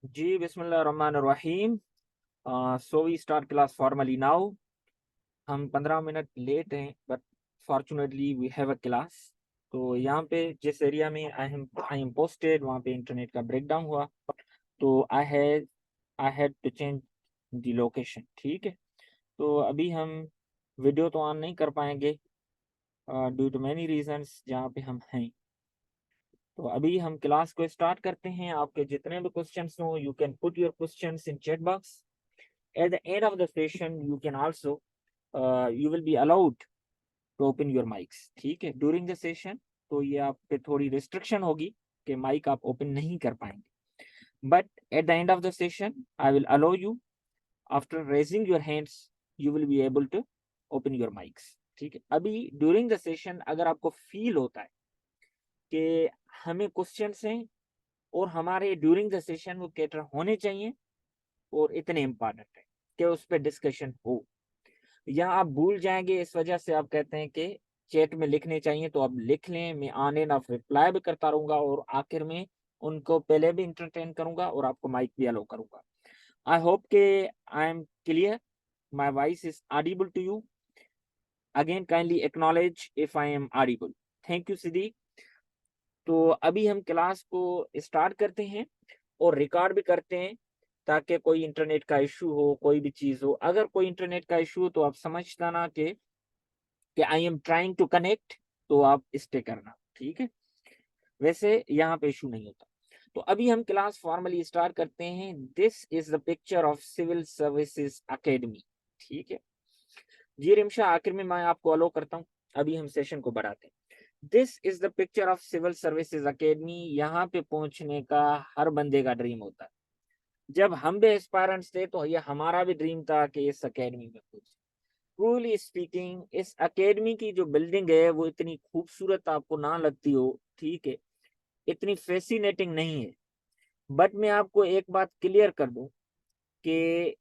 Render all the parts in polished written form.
जी, बिस्मिल्लाहिर्रहमानिर्रहीम। So we start class formally now. हम 15 minute late हैं, but fortunately we have a class. तो यहाँ पे जिस एरिया में आई एम पोस्टेड वहाँ पे इंटरनेट का ब्रेकडाउन हुआ, तो I had to change the location. ठीक है, तो अभी हम वीडियो तो ऑन नहीं कर पाएंगे ड्यू टू मैनी रीजंस जहाँ पे हम हैं। तो अभी हम क्लास को स्टार्ट करते हैं। आपके जितने भी क्वेश्चंस हो, you can put your questions in chat box. At the end of the session, you can also you will be allowed to open your mics। ठीक है, during the session तो ये आप पे थोड़ी restriction होगी कि माइक आप ओपन नहीं कर पाएंगे, but at the end of the session I will allow you, after raising your hands you will be able to open your mics। ठीक है, अभी during the session अगर आपको फील होता है कि हमें क्वेश्चंस हैं और हमारे ड्यूरिंग द सेशन वो कैटर होने चाहिए और इतने इंपॉर्टेंट है कि उस पर डिस्कशन हो, या आप भूल जाएंगे इस वजह से आप कहते हैं कि चैट में लिखने चाहिए, तो आप लिख लें। मैं ऑन एंड ऑफ रिप्लाई भी करता रहूंगा और आखिर में उनको पहले भी इंटरटेन करूंगा और आपको माइक भी अलो करूंगा। आई होप के I am clear, my voice is audible to you. Again kindly acknowledge if I am audible. Thank you Siddiq. तो अभी हम क्लास को स्टार्ट करते हैं और रिकॉर्ड भी करते हैं, ताकि कोई इंटरनेट का इशू हो, कोई भी चीज हो। अगर कोई इंटरनेट का इशू हो तो आप समझना ना कि I am trying to connect, तो आप स्टे करना। ठीक है, वैसे यहाँ पे इशू नहीं होता। तो अभी हम क्लास फॉर्मली स्टार्ट करते हैं। This is the picture of civil services academy. ठीक है जी रिमशा, आखिर में मैं आपको अलो करता हूँ। अभी हम सेशन को बढ़ाते हैं। This is the picture of civil services academy. यहाँ पे पहुंचने का हर बंदे का ड्रीम होता है। जब हम भी एस्पायरेंट्स थे तो ये हमारा भी ड्रीम था कि इस अकेडमी में पहुंचे। ट्रूली स्पीकिंग, इस अकेडमी की जो बिल्डिंग है वो इतनी खूबसूरत आपको ना लगती हो, ठीक है, इतनी फैसिनेटिंग नहीं है। बट मैं आपको एक बात क्लियर कर दूं कि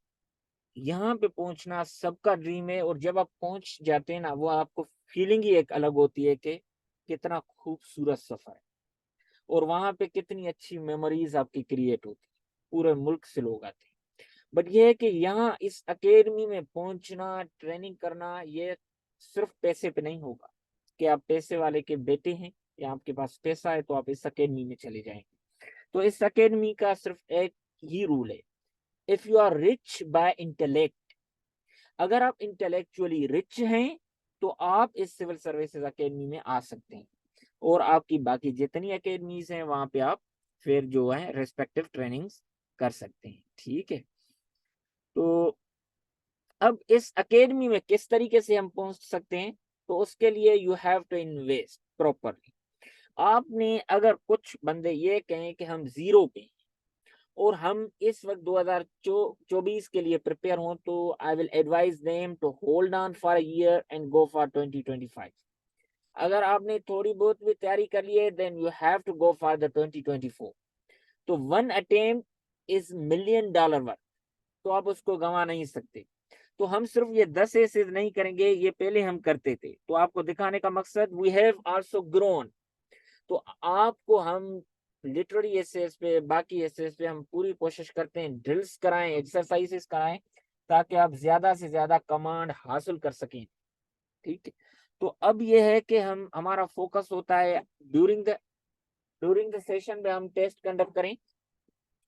यहाँ पे पहुंचना सबका ड्रीम है, और जब आप पहुंच जाते हैं ना, वो आपको फीलिंग ही एक अलग होती है कि कितना खूबसूरत सफर है और वहां पे कितनी अच्छी मेमोरीज आपकी क्रिएट होती है। पूरे मुल्क से लोग आते हैं। बट ये है कि यहाँ इस अकेडमी में पहुंचना, ट्रेनिंग करना, ये सिर्फ पैसे पे नहीं होगा कि आप पैसे वाले के बेटे हैं या आपके पास पैसा है तो आप इस अकेडमी में चले जाएंगे। तो इस अकेडमी का सिर्फ एक ही रूल है, if you are rich by intellect, अगर आप इंटेलेक्चुअली रिच हैं तो आप इस सिविल सर्विसेज अकेडमी में आ सकते हैं, और आपकी बाकी जितनी अकेडमीज हैं वहां पे आप फिर जो है रेस्पेक्टिव ट्रेनिंग्स कर सकते हैं। ठीक है, तो अब इस अकेडमी में किस तरीके से हम पहुंच सकते हैं, तो उसके लिए you have to invest properly. आपने अगर कुछ बंदे ये कहें कि हम जीरो पे हैं और हम इस वक्त 2024 के लिए प्रिपेयर हों, तो I will advise them to hold on for a year and go for 2025। अगर आपने थोड़ी बहुत भी तैयारी कर ली है, then you have to go for the 2024। तो वन अटेम्प्ट इज $1,000,000 वर्क, तो आप उसको गंवा नहीं सकते। तो हम सिर्फ ये 10 एसेज नहीं करेंगे, ये पहले हम करते थे, तो आपको दिखाने का मकसद वी हैव आल्सो ग्रोन। तो आपको हम लिटरेरी एसेज पे, बाकी एसेज पे हम पूरी कोशिश करते हैं ड्रिल्स कराएं, एक्सरसाइजेस कराएं, ताकि आप ज्यादा से ज्यादा कमांड हासिल कर सकें। ठीक है, तो अब ये है कि हम हमारा फोकस होता है ड्यूरिंग द सेशन में हम टेस्ट कंडक्ट करें,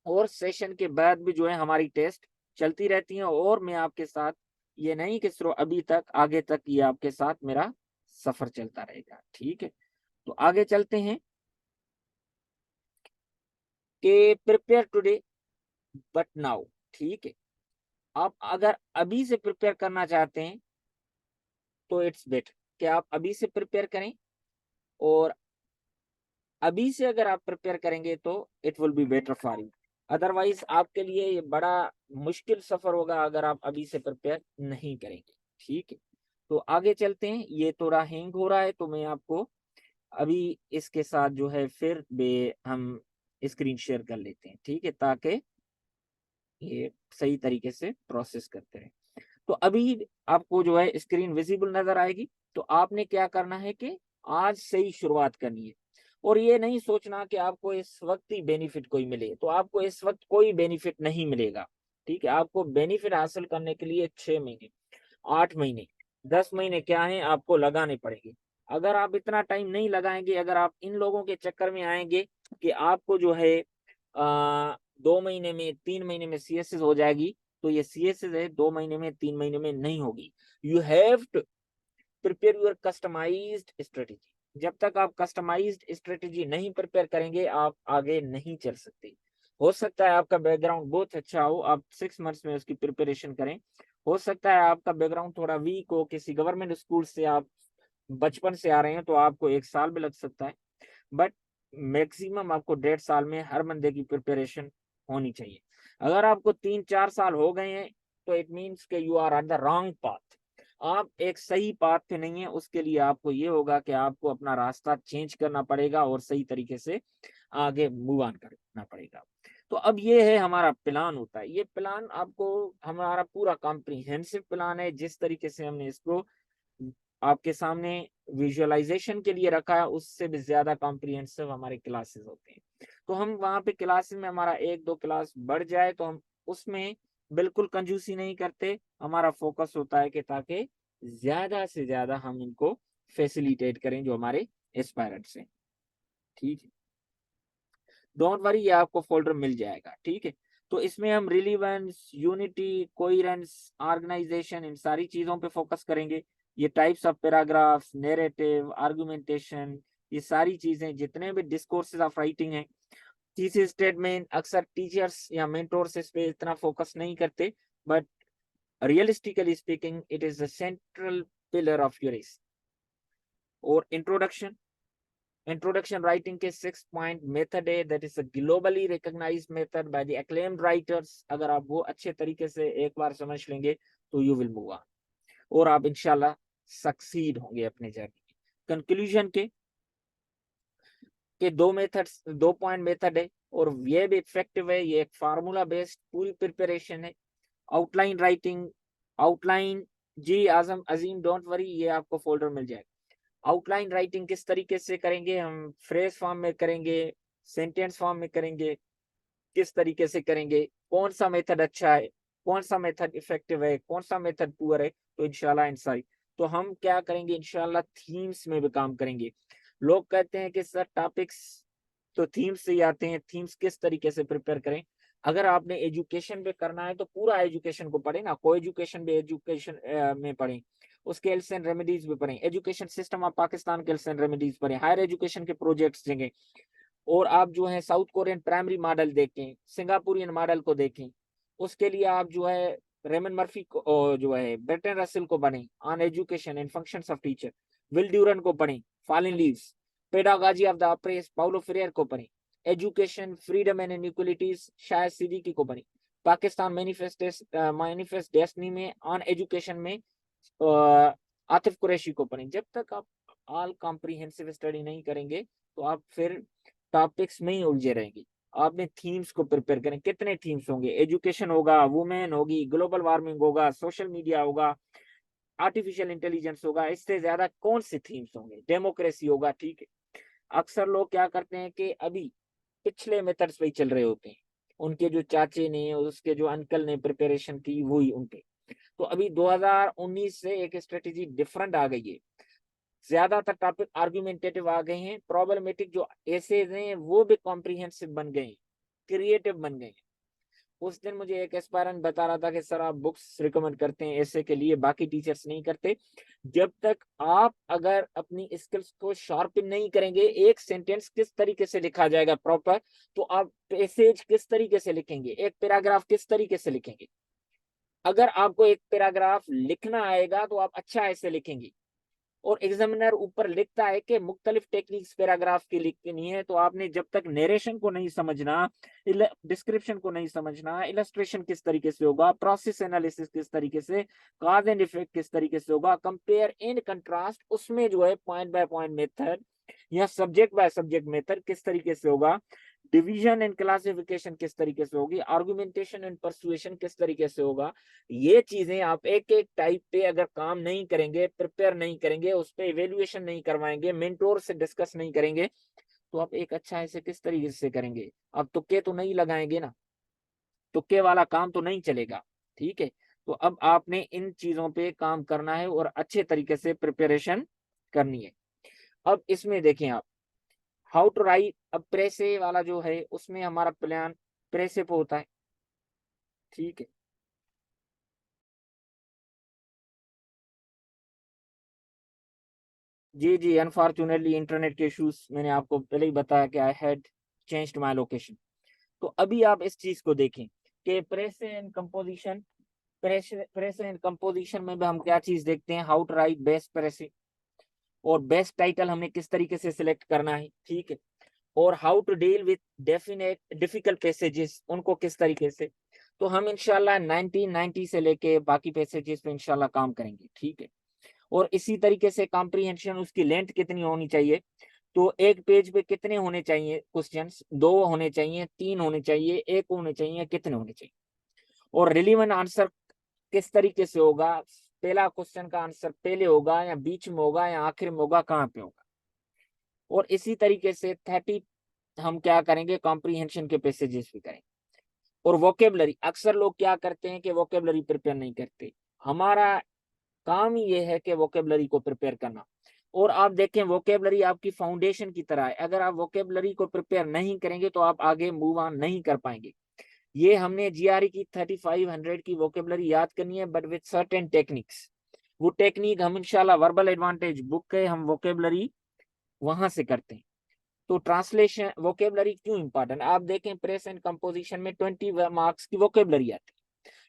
और सेशन के बाद भी जो है हमारी टेस्ट चलती रहती हैं। और मैं आपके साथ, ये नहीं कि सिर्फ अभी तक, आगे तक ये आपके साथ मेरा सफर चलता रहेगा। ठीक है, तो आगे चलते हैं कि प्रिपेयर टुडे बट नाउ। ठीक है, आप अगर अभी से प्रिपेयर करना चाहते हैं तो इट्स बेटर कि आप अभी से प्रिपेयर करें, और अभी से अगर आप प्रिपेयर करेंगे तो it will be better for you. Otherwise आपके लिए ये बड़ा मुश्किल सफर होगा अगर आप अभी से प्रिपेयर नहीं करेंगे। ठीक है, तो आगे चलते हैं। ये थोड़ा हैंग हो रहा है, तो मैं आपको अभी इसके साथ जो है फिर हम स्क्रीन शेयर कर लेते हैं। ठीक है, ताकि ये सही तरीके से प्रोसेस करते रहे। तो अभी आपको जो है स्क्रीन विजिबल नजर आएगी। तो आपने क्या करना है कि आज से ही शुरुआत करनी है, और ये नहीं सोचना कि आपको इस वक्त ही बेनिफिट कोई मिले, तो आपको इस वक्त कोई बेनिफिट नहीं मिलेगा। ठीक है, आपको बेनिफिट हासिल करने के लिए 6 महीने, 8 महीने, 10 महीने क्या है आपको लगाने पड़ेंगे। अगर आप इतना टाइम नहीं लगाएंगे, अगर आप इन लोगों के चक्कर में आएंगे कि आपको जो है 2 महीने में, 3 महीने में सीएसएस हो जाएगी, तो ये सीएसएस है 2 महीने में, 3 महीने में नहीं होगी। You have to prepare your customised strategy. जब तक आप कस्टमाइज्ड स्ट्रेटेजी नहीं प्रिपेयर करेंगे, आप आगे नहीं चल सकते। हो सकता है आपका बैकग्राउंड बहुत अच्छा हो, आप 6 मंथ्स में उसकी प्रिपरेशन करें। हो सकता है आपका बैकग्राउंड थोड़ा वीक हो, किसी गवर्नमेंट स्कूल से आप बचपन से आ रहे हैं, तो आपको 1 साल भी लग सकता है, बट मैक्सिमम आपको 1.5 साल में हर बंदे की प्रिपरेशन होनी चाहिए। अगर आपको 3-4 साल हो गए हैं, तो इट मीन्स के you are on the wrong path, आप एक सही पाथ पे नहीं है। उसके लिए आपको ये होगा कि आपको अपना रास्ता चेंज करना पड़ेगा और सही तरीके से आगे मूव ऑन करना पड़ेगा। तो अब ये है हमारा प्लान होता है, ये प्लान आपको, हमारा पूरा कॉम्प्रिहेंसिव प्लान है। जिस तरीके से हमने इसको आपके सामने विजुअलाइजेशन के लिए रखा है, उससे भी ज्यादा कॉम्प्रिहेंसिव हमारे क्लासेस होते हैं। तो हम वहाँ पे क्लासेस में हमारा 1-2 क्लास बढ़ जाए, तो हम उसमें बिल्कुल कंजूसी नहीं करते। हमारा फोकस होता है कि ताकि ज्यादा से ज्यादा हम इनको फैसिलिटेट करें जो हमारे एस्पायरेंट्स हैं। ठीक है, डोंट वरी, ये आपको फोल्डर मिल जाएगा। ठीक है, तो इसमें हम रिलीवेंस, यूनिटी, कोहेरेंस, ऑर्गेनाइजेशन, इन सारी चीजों पे फोकस करेंगे। ये types of paragraphs, narrative, argumentation, ये सारी चीजें, जितने भी डिस्कोर्सेज ऑफ राइटिंग है, थीसिस स्टेटमेंट, अक्सर टीचर्स या मेंटोर्स इस पे इतना फोकस नहीं करते, but realistically speaking it is the central pillar of your essay. और इंट्रोडक्शन राइटिंग के 6 पॉइंट मेथड है, that is a globally recognised method by the acclaimed writers. अगर आप वो अच्छे तरीके से एक बार समझ लेंगे, तो यू विल मूव ऑन और आप इंशाल्लाह सक्सीड होंगे अपने जर्नी में। कंक्लूजन के 2 पॉइंट मेथड है, और ये भी इफेक्टिव है। ये एक फार्मूला बेस्ड पूरी प्रिपरेशन है। आउटलाइन राइटिंग, आउटलाइन, जी आजम अजीम, डोंट वरी, ये आपको फोल्डर मिल जाएगा। आउटलाइन राइटिंग किस तरीके से करेंगे, हम फ्रेज फॉर्म में करेंगे, सेंटेंस फॉर्म में करेंगे, किस तरीके से करेंगे, कौन सा मेथड अच्छा है, कौन सा मेथड इफेक्टिव है, कौन सा मेथड पुअर है, तो इंशाल्लाह इनसाइट। तो हम क्या करेंगे, इंशाल्लाह थीम्स में भी काम करेंगे। लोग कहते हैं कि सर टॉपिक्स तो थीम्स से ही आते हैं, थीम्स किस तरीके से प्रिपेयर करें। अगर आपने एजुकेशन पे करना है, तो पूरा एजुकेशन को पढ़े ना, को एजुकेशन भी एजुकेशन में पढ़ें, उसके एल्स एंड रेमेडीज भी पढ़ें, एजुकेशन सिस्टम ऑफ पाकिस्तान के एल्स एंड रेमेडीज पढ़ें, हायर एजुकेशन के प्रोजेक्ट्स देंगे, और आप जो है साउथ कोरियन प्राइमरी मॉडल देखें, सिंगापुरियन मॉडल को देखें। उसके लिए आप जो है रेमन मर्फी को, जो है बेटन रसेल को पढ़ें, on education and functions of teacher, Will Durant को पढ़ें, fallen leaves, pedagogy of the oppressed, Paulo Freire को पढ़ें, एजुकेशन, फ्रीडम एंड इनइक्वालिटीज, शायद सिद्दीकी को पढ़ें, पाकिस्तान मैनिफेस्ट डेस्टिनी में ऑन एजुकेशन में आतिफ कुरैशी को पढ़ें। जब तक आप ऑल कॉम्प्रिहेंसिव स्टडी नहीं करेंगे, तो आप फिर टॉपिक्स में ही उलझे रहेंगे। आपने थीम्स को प्रिपेयर करें। कितने थीम्स होंगे, एजुकेशन होगा, वुमेन होगी, ग्लोबल वार्मिंग होगा, सोशल मीडिया होगा, आर्टिफिशियल इंटेलिजेंस होगा, इससे ज्यादा कौन से थीम्स होंगे, डेमोक्रेसी होगा। ठीक है, अक्सर लोग क्या करते हैं कि अभी पिछले मेथड्स पे ही चल रहे होते हैं, उनके जो चाचे ने, उसके जो अंकल ने प्रिपरेशन की, वही उनके। तो अभी 2019 से एक स्ट्रेटेजी डिफरेंट आ गई है। ज्यादातर टॉपिक आर्गुमेंटेटिव आ गए हैं, प्रॉब्लमेटिक जो एसेज हैं वो भी कॉम्प्रिहेंसिव बन गए हैं, क्रिएटिव बन गए हैं। उस दिन मुझे एक एस्पायरेंट बता रहा था कि सर आप बुक्स रिकमेंड करते हैं ऐसे के लिए, बाकी टीचर्स नहीं करते। जब तक आप अगर अपनी स्किल्स को शार्पन नहीं करेंगे, एक सेंटेंस किस तरीके से लिखा जाएगा प्रॉपर, तो आप पैसेज किस तरीके से लिखेंगे, एक पैराग्राफ किस तरीके से लिखेंगे। अगर आपको एक पैराग्राफ लिखना आएगा, तो आप अच्छा ऐसे लिखेंगे, और एग्जामिनर ऊपर लिखता है कि मुख्तलिफ टेक्निक्स पैराग्राफ की लिखनी है, तो आपने जब तक नरेशन को नहीं समझना, डिस्क्रिप्शन को नहीं समझना, इलस्ट्रेशन किस तरीके से होगा, प्रोसेस एनालिसिस किस तरीके से, कॉज एंड इफेक्ट किस तरीके से होगा, कंपेयर एंड कंट्रास्ट, उसमें जो है पॉइंट बाय पॉइंट मेथड या सब्जेक्ट बाय सब्जेक्ट मेथड किस तरीके से होगा, डिवीजन एंड क्लासिफिकेशन किस तरीके से होगी, आर्गुमेंटेशन एंड परसुएशन किस तरीके से होगा। ये चीजें आप एक एक टाइप पे अगर काम नहीं करेंगे, प्रिपेयर नहीं करेंगे, उस पर इवेल्युएशन नहीं करवाएंगे, मेंटोर से डिस्कस नहीं करेंगे, तो आप एक अच्छा ऐसे किस तरीके से करेंगे? अब तुक्के तो नहीं लगाएंगे ना, तुक्के वाला काम तो नहीं चलेगा। ठीक है, तो अब आपने इन चीजों पे काम करना है और अच्छे तरीके से प्रिपरेशन करनी है। अब इसमें देखें आप, हाउ टू राइट, अब प्रेसे वाला जो है उसमें हमारा प्लान प्रेसे पे होता है। ठीक है, जी जी, अनफॉर्चुनेटली इंटरनेट के इश्यूज मैंने आपको पहले ही बताया कि I had changed my location. तो अभी आप इस चीज को देखें कि precis and composition, precis and composition में भी हम क्या चीज देखते हैं, how to write best precis, और बेस्ट टाइटल हमने किस तरीके से सिलेक्ट करना है। ठीक है, और how to deal with definite difficult passages, उनको किस तरीके से। तो हम इंशाल्लाह 1990 से लेके बाकी पैसेजेस पे इंशाल्लाह काम करेंगे। ठीक है, और इसी तरीके से कॉम्प्रीहेंशन, उसकी लेंथ कितनी होनी चाहिए, तो एक पेज पे कितने होने चाहिए क्वेश्चंस, 2 होने चाहिए, 3 होने चाहिए, 1 होने चाहिए, कितने होने चाहिए, और रिलीवेंट आंसर किस तरीके से होगा, पहला क्वेश्चन का आंसर पहले होगा या बीच में होगा या आखिर में होगा, कहाँ पे होगा। और इसी तरीके से 30 हम क्या करेंगे, कॉम्प्रीहेंशन के पैसेजेस भी करेंगे। और वोकेबलरी, अक्सर लोग क्या करते हैं कि वोकेबलरी प्रिपेयर नहीं करते, हमारा काम ही ये है कि वोकेबलरी को प्रिपेयर करना। और आप देखें वोकेबलरी आपकी फाउंडेशन की तरह है, अगर आप वोकेबलरी को प्रिपेयर नहीं करेंगे तो आप आगे मूव ऑन नहीं कर पाएंगे। ये हमने जीआरई की 3500 की वोकेबलरी याद करनी है, बट विद सर्टेन टेक्निक्स। वो टेक्निक हम इंशाल्लाह वर्बल एडवांटेज बुक के हम वोकेबलरी वहां से करते हैं। तो ट्रांसलेशन वोकेबलरी क्यों इंपॉर्टेंट, आप देखें प्रेस एंड कंपोजिशन में 20 मार्क्स की वोकेबलरी आती है।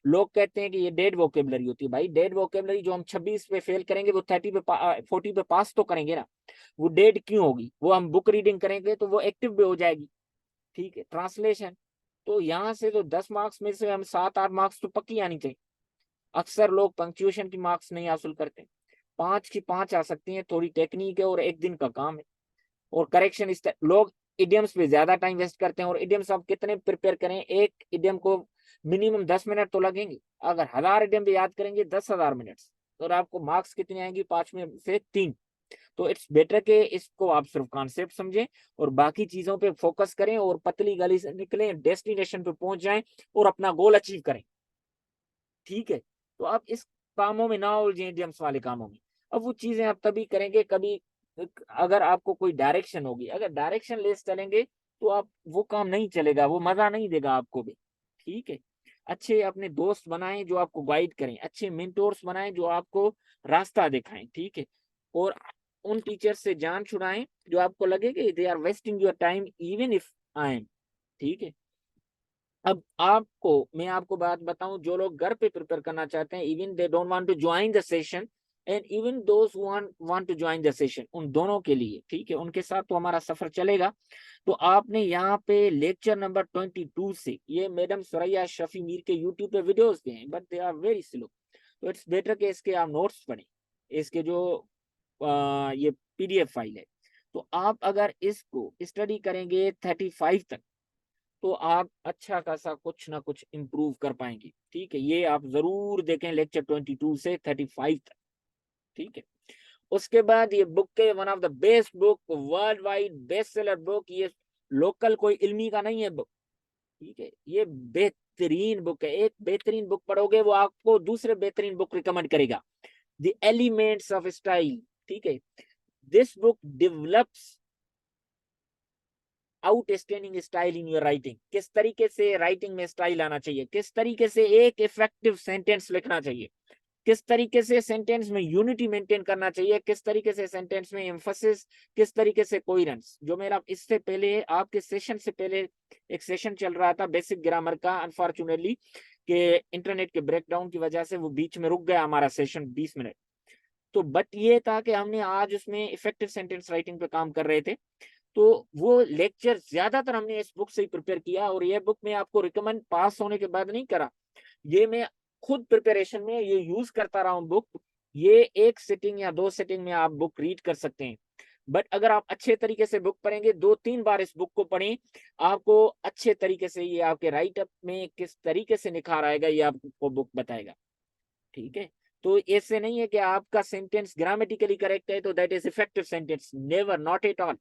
लोग कहते हैं कि ये डेड वोकेबलरी होती है, भाई डेड वोकेबलरी जो हम 26 पे फेल करेंगे वो 40 पे पास तो करेंगे ना, वो डेड क्यों होगी, वो हम बुक रीडिंग करेंगे तो वो एक्टिव भी हो जाएगी। ठीक है, ट्रांसलेशन, तो यहाँ से तो 10 मार्क्स में से हम 7-8 मार्क्स तो पक्की आनी चाहिए। अक्सर लोग पंक्चुएशन की मार्क्स नहीं हासिल करते, 5 की 5 आ सकती हैं, थोड़ी टेक्निक है और एक दिन का काम है। और करेक्शन, इस लोग इडियम्स पे ज्यादा टाइम वेस्ट करते हैं, और इडियम्स आप कितने प्रिपेयर करें, एक इडियम को मिनिमम 10 मिनट तो लगेंगे। अगर 1000 इडियम भी याद करेंगे 10,000 मिनट, तो आपको मार्क्स कितने आएंगे, 5 में से 3। तो इट्स बेटर के इसको आप सिर्फ कॉन्सेप्ट समझें और बाकी चीजों पे फोकस करें, और पतली गली से निकलें, डेस्टिनेशन पे पहुंच जाएं और अपना गोल अचीव करें। ठीक है, तो आप इस कामों में ना उलझें, इडियम्स वाले कामों में। अब वो चीजें आप तभी करेंगे कभी, अगर आपको कोई डायरेक्शन होगी, अगर डायरेक्शन लेस चलेंगे तो आप वो काम नहीं चलेगा, वो मजा नहीं देगा आपको भी। ठीक है, अच्छे अपने दोस्त बनाएं जो आपको गाइड करें, अच्छे मेंटोर्स बनाएं जो आपको रास्ता दिखाएं। ठीक है, और उन टीचर से जान छुड़ाएं जो आपको लगे कि they are wasting your time even if I am. ठीक है, अब आपको मैं आपको बात बताऊं, जो लोग घर पे प्रिपेयर करना चाहते हैं, even they don't want to join the session, and even those who want to join the session, उन दोनों के लिए, ठीक है, उनके साथ तो हमारा सफर चलेगा। तो आपने यहाँ पे लेक्चर नंबर 22 से, ये मैडम सुरैया शफी मीर के यूट्यूब पे वीडियोस भी हैं, but they are very slow, तो इट्स बेटर कि इसके आप नोट्स पढ़ें, इसके जो ये पीडीएफ फाइल है। तो आप अगर इसको स्टडी करेंगे 35 तक, तो आप अच्छा खासा कुछ ना कुछ इंप्रूव कर पाएंगे। ठीक है, ये आप जरूर देखें लेक्चर 22 से 35 तक। ठीक है, उसके बाद ये बुक के one of the best book, world wide best seller book, ये लोकल कोई इल्मी का नहीं है बुक। ठीक है, ये बेहतरीन बुक है, एक बेहतरीन बुक पढ़ोगे वो आपको दूसरे बेहतरीन बुक रिकमेंड करेगा, द एलिमेंट्स ऑफ स्टाइल। ठीक है, this book develops outstanding style in your writing, किस तरीके से राइटिंग में स्टाइल आना चाहिए, किस तरीके से एक इफेक्टिव सेंटेंस लिखना चाहिए, किस तरीके से सेंटेंस में यूनिटी मेंटेन करना चाहिए, किस तरीके से सेंटेंस में एम्फसिस, किस तरीके से कोहेरेंस। जो मेरा इससे पहले आपके सेशन से पहले एक सेशन चल रहा था बेसिक ग्रामर का, अनफॉर्चुनेटली के इंटरनेट के ब्रेकडाउन की वजह से वो बीच में रुक गया हमारा सेशन 20 मिनट। तो बट ये था कि हमने आज उसमें इफेक्टिव सेंटेंस राइटिंग पे काम कर रहे थे, तो वो लेक्चर ज्यादातर हमने इस बुक से ही प्रिपेयर किया, और ये बुक मैं आपको रिकमेंड पास होने के बाद नहीं करा, ये मैं खुद प्रिपरेशन में ये यूज करता रहा हूँ बुक। ये एक सिटिंग या 2 सिटिंग में आप बुक रीड कर सकते हैं, बट अगर आप अच्छे तरीके से बुक पढ़ेंगे, 2-3 बार इस बुक को पढ़ें, आपको अच्छे तरीके से ये आपके राइटअप में किस तरीके से निखार आएगा ये आपको बुक बताएगा। ठीक है, तो ऐसे नहीं है कि आपका सेंटेंस ग्रामेटिकली करेक्ट है तो that is effective sentence, never, not at all.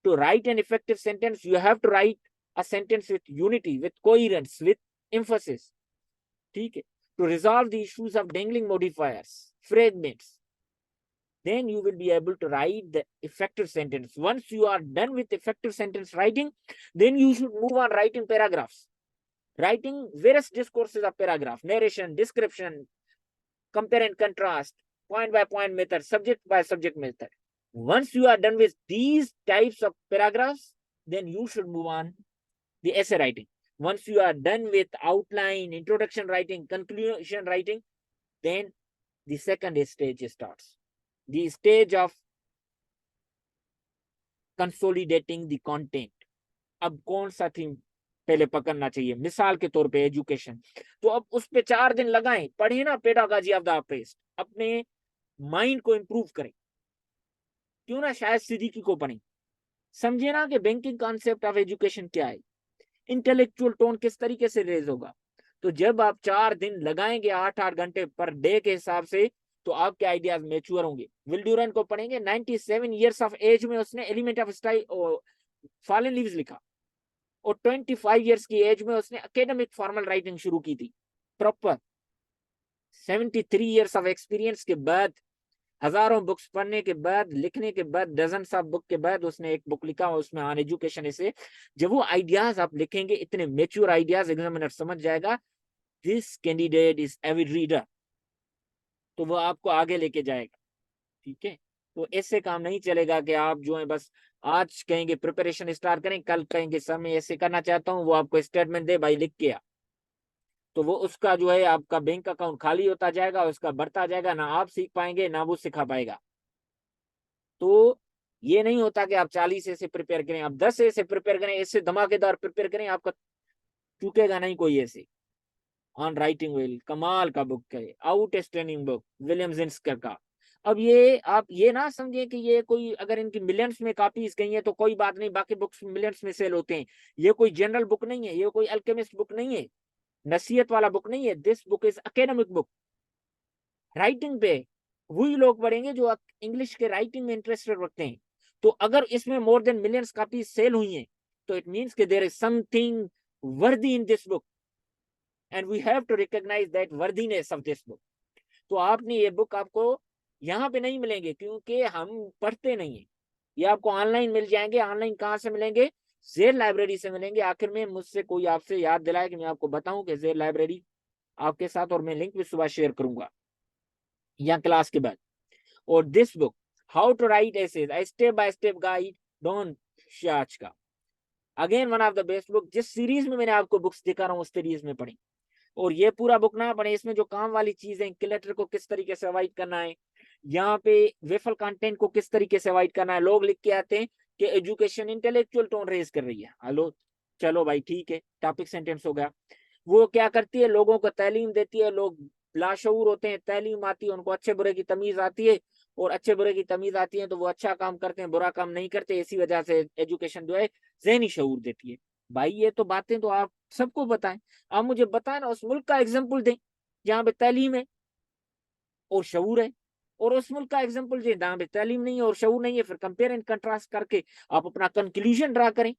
To write an effective sentence, you have to write a sentence with unity, with coherence, with emphasis. ठीक है? To resolve the issues of dangling modifiers, fragments, then you will be able to write the effective sentence. Once you are done with effective sentence writing, then you should move on writing paragraphs. Writing various discourses of paragraph, narration, description, compare and contrast, point by point method, subject by subject method. Once you are done with these types of paragraphs, then you should move on the essay writing. Once you are done with outline, introduction writing, conclusion writing, then the second stage starts. The stage of consolidating the content. अब कौन सा theme पहले पकड़ना चाहिए? मिसाल के तौर पे एजुकेशन, तो अब उस पे 4 दिन लगाएं, पढ़े ना पेडागॉजी ऑफ द पेस्ट, अपने माइंड को इंप्रूव करें, क्यों ना शायद सिद्दीकी को पढ़ें, समझे ना कि बैंकिंग कॉन्सेप्ट ऑफ एजुकेशन क्या है, इंटेलेक्चुअल टोन किस तरीके से रेज होगा। तो जब आप 4 दिन लगाएंगे 8-8 घंटे पर डे के हिसाब से, तो आपके आइडियाज मैच्योर होंगे। विल ड्यूरेंट को पढ़ेंगे, 97 ईयर्स ऑफ एज में उसने element of style fallen leaves लिखा, और 25 ईयर्स की एज में उसने एकेडमिक फॉर्मल राइटिंग शुरू की थी प्रॉपर। 73 ईयर्स ऑफ एक्सपीरियंस के बाद, हजारों बुक्स पढ़ने के बाद, लिखने के बाद, डजन ऑफ बुक के बाद उसने एक बुक लिखा, उसमें ऑन एजुकेशन ऐसे। जब वो आइडियाज आप लिखेंगे, इतने मैच्योर आइडियाज, एग्जामिनर समझ जाएगा this candidate is Avid reader, तो वो आपको आगे लेके जाएगा। ठीक है, तो ऐसे काम नहीं चलेगा कि आप जो है बस आज कहेंगे प्रिपरेशन स्टार्ट करें, कल कहेंगे सर मैं ऐसे करना चाहता हूँ, वो आपको स्टेटमेंट दे भाई लिख के आ, तो वो उसका जो है आपका बैंक अकाउंट खाली होता जाएगा, उसका बढ़ता जाएगा, ना आप सीख पाएंगे ना वो सिखा पाएगा। तो ये नहीं होता कि आप 40 ऐसे प्रिपेयर करें, आप 10 ऐसे प्रिपेयर करें, ऐसे धमाकेदार प्रिपेयर करें, आपका चूकेगा नहीं कोई ऐसे। ऑन राइटिंग विल, कमाल का बुक है, आउटस्टैंडिंग बुक, विलियम जिन्स्कर का। अब ये आप ये ना समझे कि ये कोई, अगर इनकी मिलियंस में कॉपीज गई है तो कोई बात नहीं, बाकी बुक्स मिलियंस में सेल होते हैं। ये कोई जनरल बुक नहीं है, ये कोई अल्केमिस्ट बुक नहीं है, नसीहत वाला बुक नहीं है। This book is academic book. Writing पे वही लोग पढ़ेंगे जो इंग्लिश के राइटिंग में इंटरेस्टेड रखते हैं। तो अगर इसमें more than millions copies sale हुई हैं, तो इट मींस कि there is something worthy in this book, and we have to recognise that worthiness of this book. तो आपने ये बुक आपको यहाँ पे नहीं मिलेंगे, क्योंकि हम पढ़ते नहीं है। ये आपको ऑनलाइन मिल जाएंगे। ऑनलाइन कहाँ से मिलेंगे? जेर लाइब्रेरी से मिलेंगे। आखिर में मुझसे कोई आपसे याद दिलाए कि मैं आपको बताऊं कि जेर लाइब्रेरी आपके साथ, और मैं लिंक भी सुबह शेयर करूंगा या क्लास के बाद। और this book how to write essays, step by step guide, Don Shach का, again one of the best book. जिस सीरीज में मैंने आपको बुक्स दिखा रहा हूँ उस सीरीज में पढ़ी, और ये पूरा बुक ना पढ़े, इसमें जो काम वाली चीजें, क्लटर को किस तरीके से अवॉइड करना है, यहाँ पे वेफल कंटेंट को किस तरीके से अवॉइड करना है। लोग लिख के आते हैं कि एजुकेशन इंटेलेक्चुअल टोन रेज कर रही है। हेलो, चलो भाई ठीक है, टॉपिक सेंटेंस हो गया। वो क्या करती है, लोगों को तालीम देती है, लोग लाशऊर होते हैं, तालीम आती है, उनको अच्छे बुरे की तमीज आती है, और अच्छे बुरे की तमीज आती है तो वो अच्छा काम करते हैं, बुरा काम नहीं करते। इसी वजह से एजुकेशन जो है ज़हनी शऊर देती है। भाई ये तो बातें तो आप सबको बताएं, आप मुझे बताएं ना, उस मुल्क का एग्जाम्पल दें जहाँ पे तालीम है और शऊर है, और उस मुल्क का एग्जाम्पल दें जहाँ पे तालीम नहीं है और शऊर नहीं है। फिर कंपेयर एंड कंट्रास्ट करके आप अपना कंक्लूजन ड्रा करें,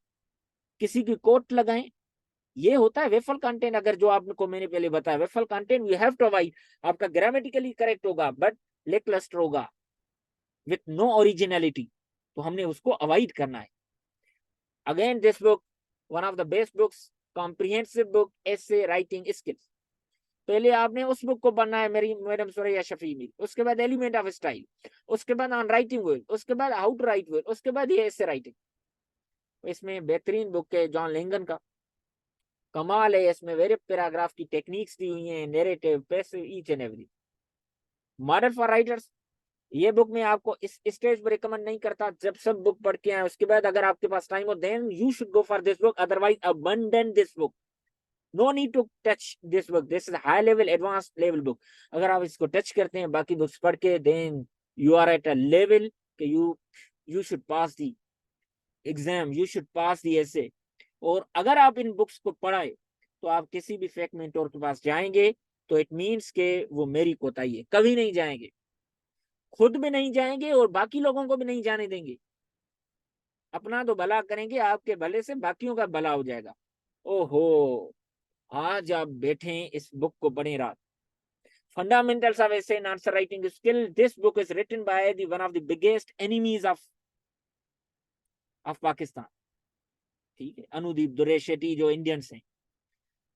किसी की कोट लगाएं। ये होता है वेफल कंटेंट। अगर जो आपको मैंने पहले बताया, waffle content you have to avoid. आपका ग्रामेटिकली करेक्ट होगा बट लेकलस्टर होगा, विथ नो ओरिजिनलिटी, तो हमने उसको अवॉइड करना है। Again this book one of the best books, comprehensive book, essay writing skills. पहले आपने उस बुक को पढ़ना है, मेरी मैडम सुरैया शफी में, उसके बाद एलिमेंट ऑफ स्टाइल, उसके बाद ऑन राइटिंग वेल, उसके बाद हाउ टू राइट वेल, उसके बाद ये एसे राइटिंग। इसमें बेहतरीन बुक है जॉन लेंगन का, कमाल है। इसमें वेरी पैराग्राफ की टेक्निक्स दी हुई हैं, narrative, passive, each and every. Model for writers, ये बुक मैं आपको इस स्टेज पर रिकमेंड नहीं करता। जब सब बुक पढ़ के आए उसके बाद अगर आपके पास टाइम हो, then you should go for this book, otherwise abandon this book. No need to touch this book, this is high level advance level book. अगर आप इसको टच करते हैं बाकी बुक्स पढ़ के, then you are at a level कि you should pass the exam, you should pass the essay. और अगर आप इन बुक्स को पढ़ाए तो आप किसी भी फेक मेंटोर के पास जाएंगे तो इट मीन्स के वो मेरी कोताही है, कभी नहीं जाएंगे, खुद भी नहीं जाएंगे और बाकी लोगों को भी नहीं जाने देंगे। अपना तो भला करेंगे, आपके भले से बाकियों का भला हो जाएगा। ओहो, आज आप बैठे इस बुक को पढ़े रात। Fundamentals of essay and answer writing skill, this book is written by the one of the biggest enemies of Pakistan, ठीक है, अनुदीप दुरे शेट्टी, जो इंडियंस हैं।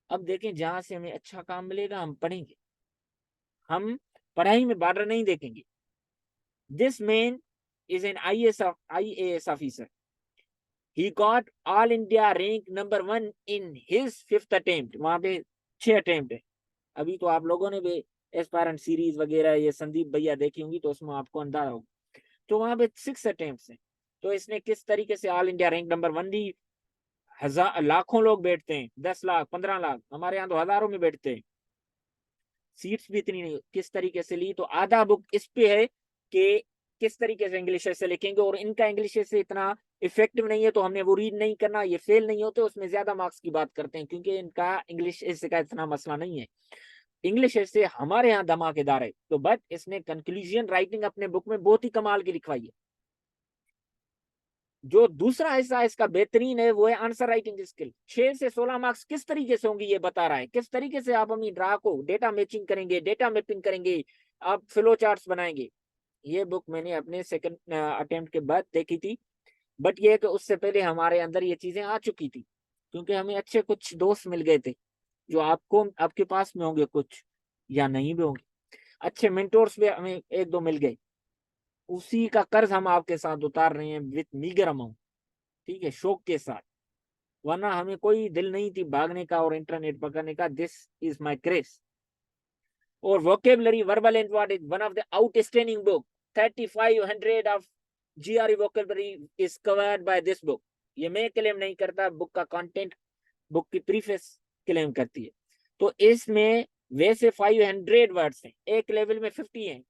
अब देखें, जहां से हमें अच्छा काम मिलेगा हम पढ़ेंगे, हम पढ़ाई में बॉर्डर नहीं देखेंगे। This man is an IAS officer, he got all India rank number 1 in his 5th attempt। वहां पे 6 अटेम्प्ट है। अभी तो आप लोगों ने भी एस्पायरेंट सीरीज वगैरह ये संदीप भैया देखी होंगी, तो उसमें आपको अंदाजा होगा। तो वहां पे 6 अटेम्प्ट है। तो इसने किस तरीके से ऑल इंडिया रैंक नंबर 1 ली। हजार लाखों लोग बैठते हैं, 10 लाख 15 लाख, हमारे यहाँ तो हजारों में बैठते हैं, सीट्स भी इतनी नहीं, किस तरीके से ली। तो आधा बुक इस पे है कि किस तरीके से इंग्लिश ऐसे लिखेंगे, और इनका इंग्लिश ऐसे इतना इफेक्टिव नहीं है, तो हमने वो रीड नहीं करना, ये फेल नहीं होते, उसमें ज्यादा मार्क्स की बात करते हैं, क्योंकि इनका इंग्लिश ऐसे का इतना मसला नहीं है। इंग्लिश ऐसे हमारे यहाँ धमाकेदार है। तो बट इसने कंक्लूजन राइटिंग अपने बुक में बहुत ही कमाल की लिखवाई है। जो दूसरा हिस्सा इसका बेहतरीन है वो है आंसर राइटिंग स्किल। 6 से 16 मार्क्स किस तरीके से होंगे ये बता रहा है, किस तरीके से आप अपनी ड्रा को डेटा मैचिंग करेंगे, डेटा मैपिंग करेंगे, आप फ्लो चार्ट्स बनाएंगे। ये बुक मैंने अपने सेकंड अटेम्प्ट के बाद देखी थी, बट ये कि उससे पहले हमारे अंदर ये चीजें आ चुकी थी, क्योंकि हमें अच्छे कुछ दोस्त मिल गए थे, जो आपको आपके पास में होंगे कुछ या नहीं भी होंगे, अच्छे मेंटोर्स भी हमें एक दो मिल गए। उसी का कर्ज हम आपके साथ उतार रहे हैं विथ मीगर अमाउंट, ठीक है, शौक के साथ, वरना हमें कोई दिल नहीं थी भागने का और इंटरनेट पकड़ने का। This is my craze. और vocabulary verbal and word is one of the outstanding book. 3500 ऑफ GRE vocabulary is covered by this book. ये मैं क्लेम नहीं करता, बुक का कंटेंट, बुक की प्रीफेस क्लेम करती है। तो इसमें वैसे 500 वर्ड्स हैं, एक लेवल में 50 हैं,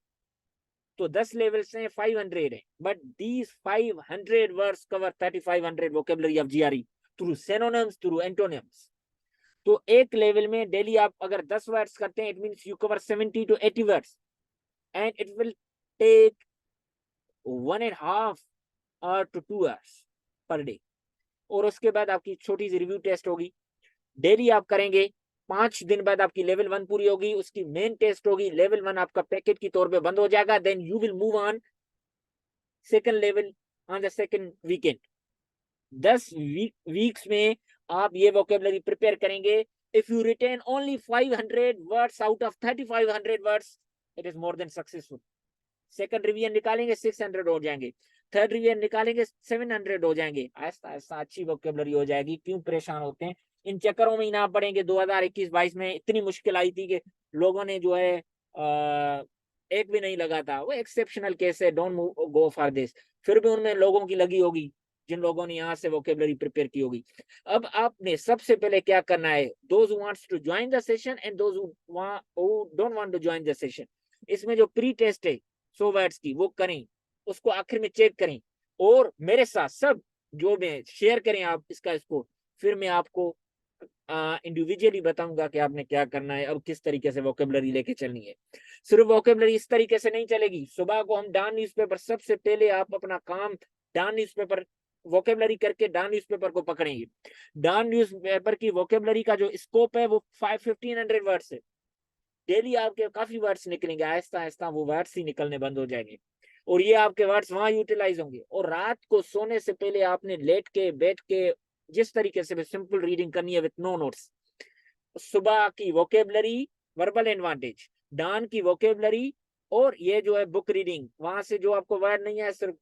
तो 10 लेवल्स हैं, 500 है, but these 500 words cover 3500 vocabulary of GRE through synonyms, through antonyms. तो एक लेवल में डेली आप अगर 10 वर्ड्स करते हैं, it means you cover 70 to 80 words, and it will take 1.5 to 2 hours पर डे। और उसके बाद आपकी छोटी सी रिव्यू टेस्ट होगी, डेली आप करेंगे। 5 दिन बाद आपकी लेवल 1 पूरी होगी, उसकी मेन टेस्ट होगी, लेवल 1 आपका पैकेट की तौर पे बंद हो जाएगा। Then you will move on second level on the second weekend. 10 weeks में आप ये वोकेबलरी प्रिपेयर करेंगे। If you retain only 500 words out of 3500 words, it is more than successful. Second revision निकालेंगे 600 हो जाएंगे, थर्ड रिवीजन निकालेंगे 700 हो जाएंगे। ऐसा ऐसा अच्छी वोकेबलरी हो जाएगी। क्यों परेशान होते हैं, इन चक्करों में ही ना पड़ेंगे। 2021-22 में इतनी मुश्किल आई थी कि लोगों ने जो है एक भी नहीं लगा था। वो एक्सेप्शनल केस है, डोंट गो फॉर दिस। फिर भी उनमें लोगों की लगी होगी, जिन लोगों ने यहाँ से वोकेबलरी प्रिपेयर की होगी। अब आपने सबसे पहले क्या करना है, those who wants to join the session and those who don't want to join the session, इसमें जो प्री टेस्ट है 100 वर्ड्स की वो करें, उसको आखिर में चेक करें, और मेरे साथ सब जो में शेयर करें आप इसका स्कोर। फिर मैं आपको इंडिविजुअली बताऊंगा कि आपने क्या करना है और किस तरीके से वोकेबलरी लेके चलनी है। सिर्फ वोकेबलरी इस तरीके से नहीं चलेगी। सुबह को हम डॉन न्यूज़पेपर, सबसे पहले आप अपना काम डॉन न्यूज़पेपर वोकेबलरी करके डॉन न्यूज़पेपर को पकड़ेंगे। डॉन न्यूज़पेपर की वोकेबलरी का जो स्कोप है वो 1500 वर्ड्स है। डेली आपके काफी वर्ड्स निकलेंगे, आहिस्ता आहिस्ता वो वर्ड्स ही निकलने बंद हो जाएंगे, और ये आपके वर्ड्स वहां यूटिलाइज होंगे। और रात को सोने से पहले आपने लेट के बैठ के जिस तरीके से सिंपल रीडिंग करनी है विद नो नोट्स। सुबह की वोकेबलरी, वर्बल एडवांटेज, डॉन की वोकेबलरी, और ये जो है बुक रीडिंग, वहां से जो आपको वर्ड नहीं है सिर्फ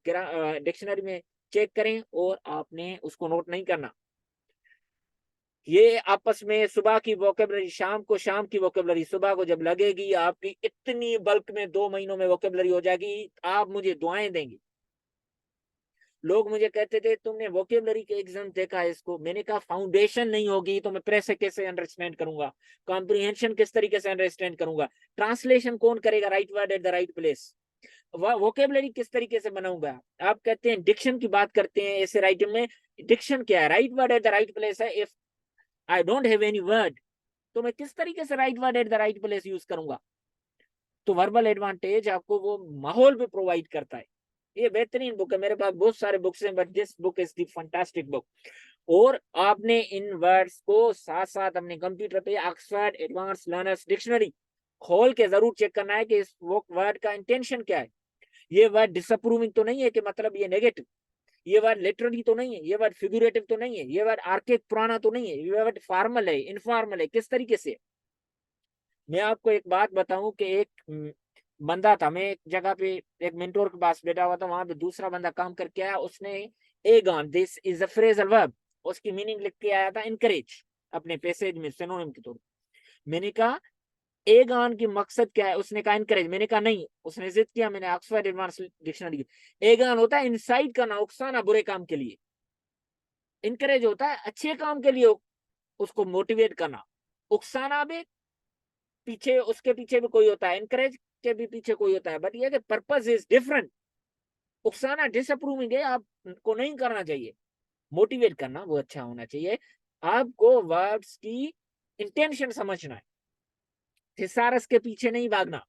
डिक्शनरी में चेक करें, और आपने उसको नोट नहीं करना। ये आपस में सुबह की वोकेबलरी शाम को, शाम की वोकेबलरी सुबह को जब लगेगी, आपकी इतनी बल्क में 2 महीनों में वोकेबलरी हो जाएगी, आप मुझे दुआएं देंगे। लोग मुझे कहते थे तुमने वोकेबलरी के एग्जाम देखा है इसको, मैंने कहा फाउंडेशन नहीं होगी तो मैं प्रेस कैसे अंडरस्टैंड करूंगा, कॉम्प्रिहेंशन किस तरीके से अंडरस्टैंड करूंगा, ट्रांसलेशन कौन करेगा, right word at the right place, vocabulary किस तरीके से बनाऊंगा। आप कहते हैं डिक्शन की बात करते हैं ऐसे राइटिंग में, डिक्शन क्या है, right word at the right place है। If I don't have any word, तो मैं किस तरीके से right word at the right place use करूंगा। तो वर्बल एडवांटेज आपको वो माहौल भी प्रोवाइड करता है। ये बेहतरीन बुक है, मेरे पास बहुत सारे बुक्स हैं, but this book is the fantastic book. और आपने इन वर्ड्स को साथ साथ अपने कंप्यूटर पे ऑक्सफोर्ड एडवांस लर्नर्स डिक्शनरी खोल के जरूर चेक करना है कि इस वर्ड का इंटेंशन क्या है। ये वर्ड डिसअप्रूविंग तो नहीं है कि मतलब ये नेगेटिव, ये वर्ड लिटरली तो नहीं है, ये वर्ड फिगुरेटिव तो नहीं है, ये वर्ड आर्केक पुराना तो नहीं है, ये वर्ड फॉर्मल है, इनफॉर्मल है, किस तरीके से। मैं आपको एक बात बताऊं कि एक बंदा था, मैं एक जगह पे एक मेंटोर के पास बैठा हुआ था, वहां पे दूसरा बंदा काम करके आया, उसने Aegon this is a phrasal verb उसकी मीनिंग लिख के आया था इनकरेज अपने पैसेज में सिनोनिम के तौर। मैंने कहा एगॉन की मकसद क्या है, उसने कहा इनकरेज, मैंने कहा नहीं, उसने जिद किया, मैंने ऑक्सफोर्ड एडवांस डिक्शनरी की, एगॉन होता है इंसाइट करना, उकसाना बुरे काम के लिए, इनकरेज होता है अच्छे काम के लिए उसको मोटिवेट करना, उकसाना भी पीछे उसके पीछे भी कोई होता है, इनकरेज के भी पीछे कोई होता है, बट ये कि पर्पस इज डिफरेंट। उकसाना डिसअप्रूविंग है, आपको नहीं करना चाहिए, मोटिवेट करना वो अच्छा होना चाहिए। आपको वर्ड्स की इंटेंशन समझना है, थिसारस के पीछे नहीं भागना।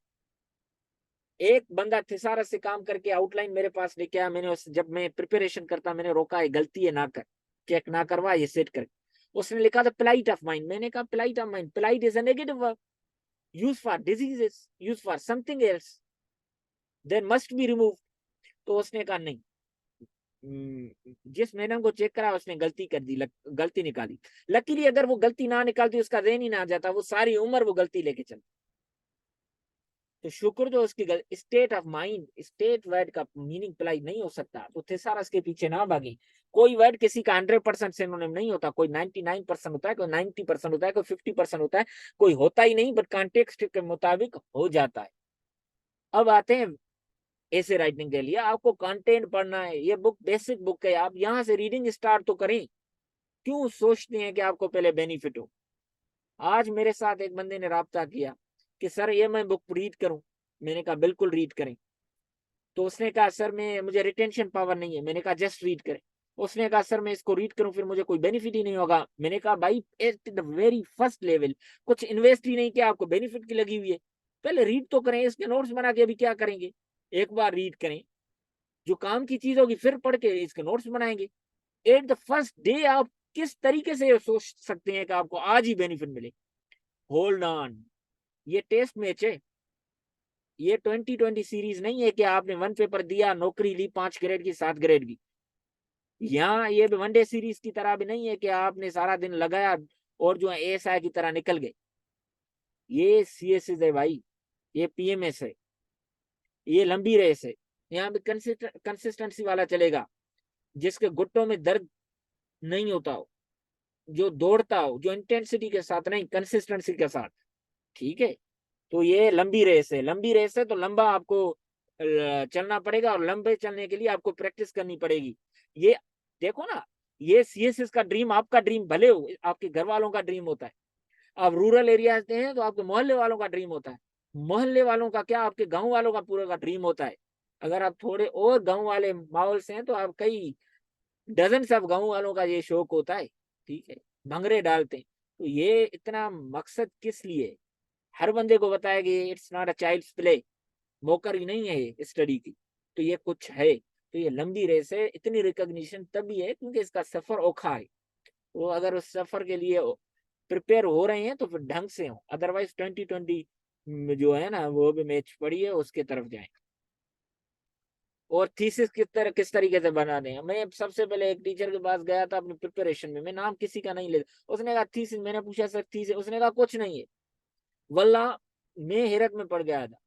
एक बंदा थिसारस से काम करके आउटलाइन मेरे पास लेके आया, मैंने जब मैं प्रिपरेशन करता मैंने रोका, है गलती है ना कर, चेक ना करवा, ये सेट कर। उसने लिखा था प्लाइट ऑफ माइंड, मैंने कहा plight of mind, plight is a negative verb, use for diseases, use for something else, then must be remove. तो उसने कहा नहीं, जिस मैडम को चेक करा उसने गलती कर दी, गलती निकाली। लकीली अगर वो गलती ना निकालती, उसका ज़हन ही ना आ जाता, वो सारी उम्र वो गलती लेके चलती। तो शुक्र जो उसकी state of mind, state word का मीनिंग अप्लाई नहीं हो सकता, तो थिसारस के पीछे ना भागी। कोई वर्ड किसी का 100% सिनोनिम नहीं होता, कोई 99% होता है, कोई 90% होता है, कोई 50% होता है, कोई होता ही नहीं, बट कॉन्टेक्स्ट के मुताबिक हो जाता है। अब आते हैं ऐसे राइटिंग के लिए, आपको कंटेंट पढ़ना है, ये बुक बेसिक बुक है, आप यहाँ से रीडिंग स्टार्ट तो करें। क्यों सोचते हैं कि आपको पहले बेनिफिट हो। आज मेरे साथ एक बंदे ने राब्ता किया कि सर ये मैं बुक रीड करूं, मैंने कहा बिल्कुल रीड करें। तो उसने कहा सर मैं मुझे रिटेंशन पावर नहीं है, मैंने कहा जस्ट रीड करें। उसने कहा सर मैं इसको रीड करूं फिर मुझे कोई बेनिफिट ही नहीं होगा, मैंने कहा भाई at the very first level कुछ इन्वेस्ट ही नहीं किया, आपको बेनिफिट की लगी हुई है, पहले रीड तो करें, इसके नोट्स बना के अभी क्या करेंगे, एक बार रीड करें, जो काम की चीज होगी फिर पढ़ के इसके नोट्स बनाएंगे। एट द फर्स्ट डे आप किस तरीके से सोच सकते हैं कि आपको आज ही बेनिफिट मिले। होल्ड ऑन, ये टेस्ट मैच है, ये 2020 सीरीज नहीं है कि आपने वन पेपर दिया नौकरी ली 5 ग्रेड की 7 ग्रेड की। यहाँ ये वनडे सीरीज की तरह भी नहीं है कि आपने सारा दिन लगाया और जो है एएसआई की तरह निकल गए। ये सीएसएस है भाई, ये पीएमएस है, ये लंबी रेस है। यहाँ पे कंसिस्टेंसी वाला चलेगा, जिसके घुट्टों में दर्द नहीं होता हो, जो दौड़ता हो, जो इंटेंसिटी के साथ नहीं कंसिस्टेंसी के साथ। ठीक है, तो ये लंबी रेस है, लंबी रेस है तो लंबा आपको चलना पड़ेगा, और लंबे चलने के लिए आपको प्रैक्टिस करनी पड़ेगी। ये देखो ना, ये सीएसएस का ड्रीम आपका ड्रीम भले हो, आपके घर वालों का ड्रीम होता है। आप रूरल एरियाज में हैं तो आपके मोहल्ले वालों का ड्रीम होता है, मोहल्ले वालों का क्या, आपके गांव वालों का पूरे का ड्रीम होता है। अगर आप थोड़े और गांव वाले माहौल से हैं तो आप कई डजन सब गांव वालों का ये शौक होता है। ठीक है, भंगरे डालते हैं। तो ये इतना मकसद किस लिए, हर बंदे को बताया कि it's not a child's play, मौकर ही नहीं है ये स्टडी की, तो ये कुछ है। तो ये लंबी रेस है, इतनी रिकॉग्निशन तभी है क्योंकि इसका सफर औखा है। वो अगर उस सफर के लिए प्रिपेयर हो रहे हैं तो फिर ढंग से हो, अदरवाइज 2020 जो है ना वो भी मैच पड़ी है उसके तरफ जाए। और थीसिस किस तरीके से बनाने हैं, मैं सबसे पहले एक टीचर के पास गया था अपनी प्रिपरेशन में, मैं नाम किसी का नहीं लेता, उसने कहा थीसिस, मैंने पूछा सर थीसिस, उसने कहा कुछ नहीं है। वल्ला मैं हैरत में पड़ गया था।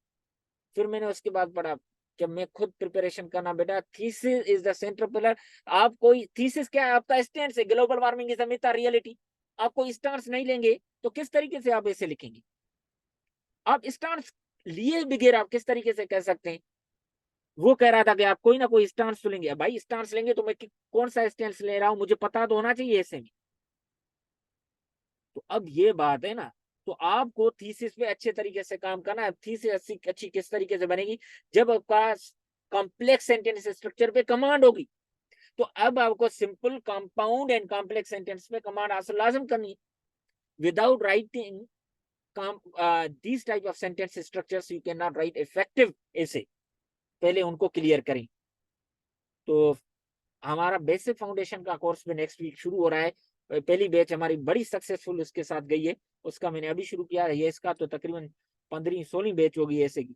फिर मैंने उसके बाद पढ़ा, जब मैं खुद प्रिपरेशन करना, बेटा thesis is the centre pillar. आप कोई थीसिस क्या है, आपका स्टैंड है global warming is a myth reality, आप कोई स्टांस नहीं लेंगे तो किस तरीके से आप ऐसे लिखेंगे। आप स्टांस लिए बगैर आप किस तरीके से कह सकते हैं। वो कह रहा था कि आप कोई ना कोई स्टांस तो लेंगे, भाई स्टांस लेंगे तो मैं कौन सा स्टांस ले रहा हूं मुझे पता तो होना चाहिए ऐसे में। तो अब ये बात है ना, तो आपको थीसिस पे अच्छे तरीके से काम करना है। थीसिस अच्छी किस तरीके से बनेगी, जब आपका कॉम्प्लेक्स सेंटेंस स्ट्रक्चर पे कमांड होगी। तो अब आपको simple compound and complex sentence पे कमांड हासिल लाजम करनी है। Without writing these type of sentence structures you cannot write effective essay, पहले उनको क्लियर करें। तो हमारा बेसिक फाउंडेशन का कोर्स भी नेक्स्ट वीक शुरू हो रहा है। पहली बैच हमारी बड़ी सक्सेसफुल उसके साथ गई है, उसका मैंने अभी शुरू किया है। ये इसका तो तकरीबन 15वीं-16वीं बैच होगी ऐसे की,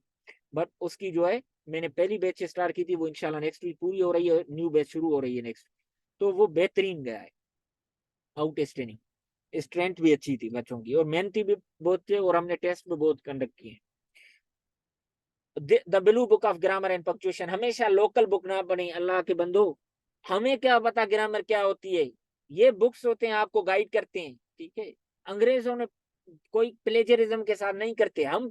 बट उसकी जो है मैंने पहली बैच स्टार्ट की थी, वो इंशाल्लाह नेक्स्ट वीक पूरी हो रही है, न्यू बैच शुरू हो रही है नेक्स्ट। तो वो बेहतरीन गया है, आउटस्टैंडिंग, स्ट्रेंथ भी अच्छी थी बच्चों की, और मेहनती भी बहुत थे, और हमने टेस्ट भी बहुत कंडक्ट किए। The blue book of grammar and punctuation, हमेशा लोकल बुक ना पढ़ें अल्लाह के बंदो, हमें क्या पता ग्रामर क्या होती है। ये बुक्स होते हैं, आपको गाइड करते हैं, ठीक है। अंग्रेजों ने कोई प्लेजरिज्म के साथ नहीं करते। हम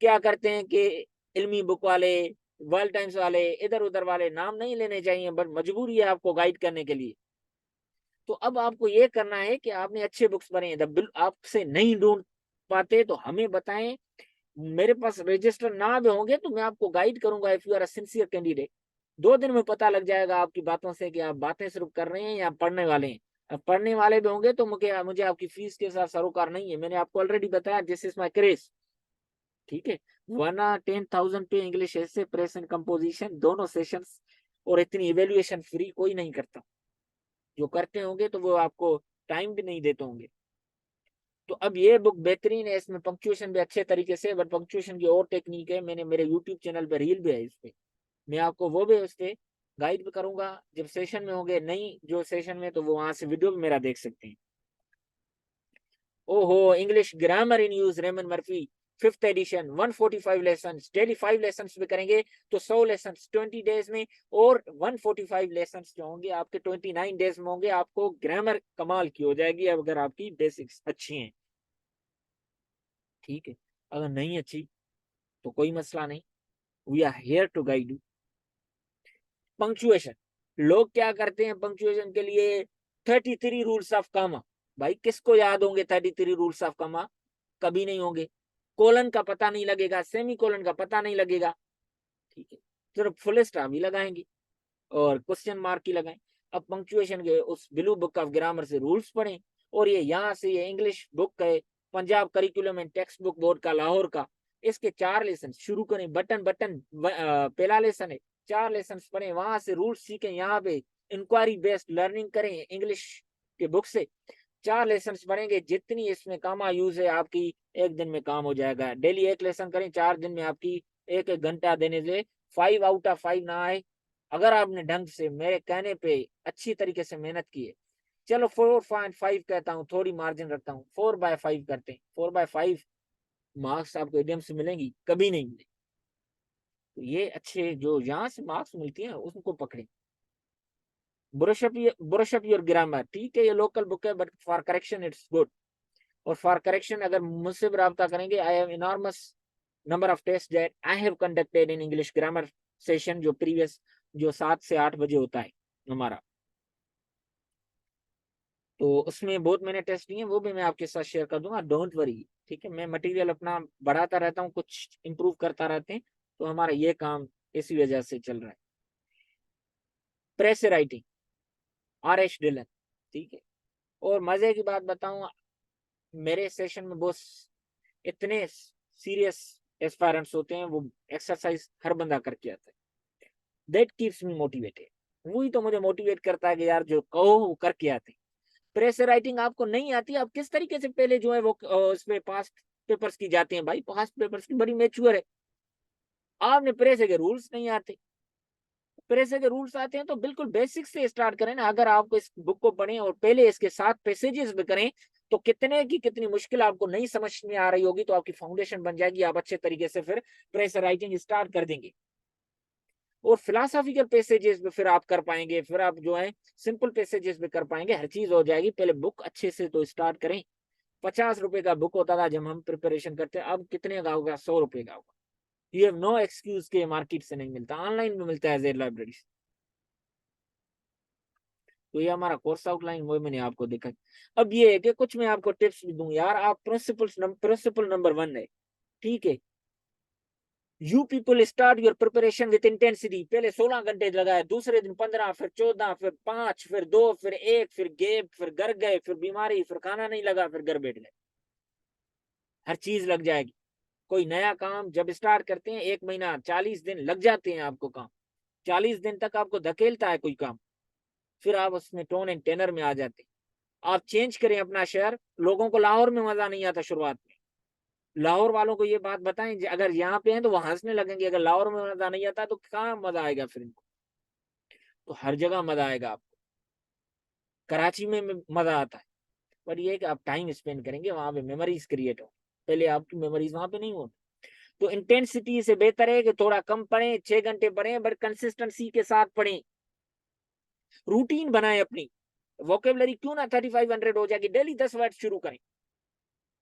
क्या करते हैं कि इल्मी बुक वाले, वर्ल्ड टाइम्स वाले, इधर उधर वाले नाम नहीं लेने चाहिए, बट मजबूरी है आपको गाइड करने के लिए। तो अब आपको ये करना है कि आपने अच्छे बुक्स पढ़े हैं, आपसे नहीं ढूंढ पाते तो हमें बताएं, मेरे पास रजिस्टर ना भी होंगे तो मैं आपको गाइड करूंगा। If you are a sincere candidate, 2 दिन में पता लग जाएगा आपकी बातों से कि आप बातें सिर्फ कर रहे हैं या पढ़ने वाले हैं। अब पढ़ने वाले भी होंगे तो मुझे आपकी फीस के साथ सरोकार नहीं है, मैंने आपको ऑलरेडी बताया, दिस इज माई क्रेज, ठीक है। वरना 10,000 पे इंग्लिश ऐसे प्रेस एंड कंपोजिशन दोनों सेशंस, और इतनी इवेल्युएशन फ्री कोई नहीं करता। जो करते होंगे तो वो आपको टाइम भी नहीं देते होंगे। तो अब ये बुक बेहतरीन है, इसमें पंक्चुएशन भी अच्छे तरीके से, बट पंक्चुएशन की और टेक्निक है, मैंने मेरे यूट्यूब चैनल पे रील भी है इस पे, मैं आपको वो भी उस पे गाइड भी करूंगा जब सेशन में होंगे। नहीं जो सेशन में, तो वो वहां से वीडियो भी मेरा देख सकते हैं। ओहो, English grammar in use, Raymond Murphy, 5th edition, 145 lesson, daily 5 lesson भी करेंगे तो 100 लेसन 20 डेज में, और 145 लेसन जो होंगे आपके 29 डेज में होंगे। आपको ग्रामर कमाल की हो जाएगी अगर आपकी बेसिक्स अच्छी हैं, ठीक है। अगर नहीं अच्छी तो कोई मसला नहीं, we are here to guide you. Punctuation, लोग क्या करते हैं पंक्चुएशन के लिए, 33 रूल्स ऑफ कामा, भाई किसको याद होंगे 33 रूल्स ऑफ कामा, कभी नहीं होंगे। कोलन का पता नहीं लगेगा, सेमी कोलन का पता नहीं लगेगा, ठीक है, सिर्फ फुल स्टॉप ही लगाएंगे और क्वेश्चन मार्क ही लगाएं। अब पंक्चुएशन के उस ब्लू बुक ऑफ ग्रामर से रूल्स पढ़ें, और ये यहाँ से ये इंग्लिश बुक है, Punjab curriculum and text book board का लाहौर का, इसके 4 लेसन शुरू करें, बटन बटन पहला लेसन है, 4 लेसन पढ़ें, वहां से रूल्स सीखें, यहाँ पे इंक्वायरी बेस्ड लर्निंग करें इंग्लिश के बुक से। 4 लेसन पढ़ेंगे, जितनी इसमें कामा यूज है आपकी 1 दिन में काम हो जाएगा। डेली 1 लेसन करें, 4 दिन में आपकी 1-1 घंटा देने से 5 आउट ऑफ 5 ना आए, अगर आपने ढंग से मेरे कहने पे अच्छी तरीके से मेहनत की है। चलो 4.5 कहता हूँ, थोड़ी मार्जिन रखता हूँ, 4/5 करते हैं। 4/5 मार्क्स आपको एडीएम से मिलेंगी, कभी नहीं मिलेगी। तो ये अच्छे जो यहाँ से मार्क्स मिलती हैं उनको पकड़े। ब्रश अप योर ग्रामर, ठीक है, ये लोकल बुक है, but for correction it's good. और फॉर करेक्शन अगर मुझसे भी रब्ता करेंगे, I have enormous number of test that I have conducted in English grammar session, जो प्रीवियस जो 7 से 8 बजे होता है हमारा, तो उसमें बहुत मैंने टेस्ट लिए, वो भी मैं आपके साथ शेयर कर दूंगा, डोंट वरी, ठीक है। मैं मटेरियल अपना बढ़ाता रहता हूँ, कुछ इंप्रूव करता रहते हैं, तो हमारा ये काम इसी वजह से चल रहा है। प्रेस राइटिंग, RH डिलन, ठीक है। और मजे की बात बताऊं, मेरे सेशन में बहुत इतने सीरियस एस्पायरेंट्स होते हैं, वो एक्सरसाइज हर बंदा करके आता है, दैट कीप्स मी मोटिवेटेड, वही तो मुझे मोटिवेट करता है कि यार जो कहो वो करके आते हैं। प्रेस राइटिंग आपको नहीं आती, आप किस तरीके से पहले जो है वो इसमें पास्ट पेपर्स की जाते हैं, भाई पास्ट पेपर्स की बड़ी मैच्योर है। आपने प्रेस के रूल्स नहीं आते, प्रेस के रूल्स आते हैं तो बिल्कुल बेसिक से स्टार्ट करें ना। अगर आपको इस बुक को पढ़ें और पहले इसके 7 पैसेजेस भी करें, तो कितने की कितनी मुश्किल आपको नहीं समझ में आ रही होगी, तो आपकी फाउंडेशन बन जाएगी, आप अच्छे तरीके से फिर प्रेस राइटिंग स्टार्ट कर देंगे। और फिलोसॉफिकल पैसेजेस भी फिर आप कर पाएंगे, फिर आप जो है सिंपल पैसेजेस भी कर पाएंगे, हर चीज हो जाएगी। पहले बुक अच्छे से तो स्टार्ट करें। 50 रुपए का बुक होता था जब हम प्रिपरेशन करते, अब कितने का होगा? 100 रुपए का होगा। यू हैव नो एक्सक्यूज के मार्केट से नहीं मिलता, ऑनलाइन में मिलता है जेड लाइब्रेरी से। तो ये हमारा कोर्स आउटलाइन वो मैंने आपको दिखा। अब ये है कि कुछ मैं आपको टिप्स भी दूं यार, आप प्रिंसिपल नंबर 1 है, ठीक है। You people start your preparation with intensity, पहले 16 घंटे लगाए, दूसरे दिन 15, फिर 14, फिर 5, फिर 2, फिर 1, फिर गैप, फिर घर गए, फिर बीमारी, फिर खाना नहीं लगा, फिर घर बैठ गए। हर चीज लग जाएगी। कोई नया काम जब स्टार्ट करते हैं 1 महीना 40 दिन लग जाते हैं आपको काम, 40 दिन तक आपको धकेलता है कोई काम, फिर आप उसमें टोन एंड टेनर में आ जाते। आप चेंज करें अपना शहर। लोगों को लाहौर में मजा नहीं आता शुरुआत में, लाहौर वालों को ये बात बताएं, अगर यहाँ पे हैं तो वो हंसने लगेंगे, अगर लाहौर में मजा नहीं आता तो कहाँ मजा आएगा फिर इनको। तो हर जगह मजा आएगा आपको, कराची में मजा आता है, पर ये है कि आप टाइम स्पेंड करेंगे वहां पे, मेमोरीज क्रिएट हो, पहले आपकी मेमोरीज वहां पे नहीं हो। तो इंटेंसिटी से बेहतर है कि थोड़ा कम पढ़ें, 6 घंटे पढ़ें, बट कंसिस्टेंसी के साथ पढ़ें, रूटीन बनाएं अपनी। वोकेबलरी क्यों ना 3500 हो जाएगी, डेली 10 वर्ड शुरू करें,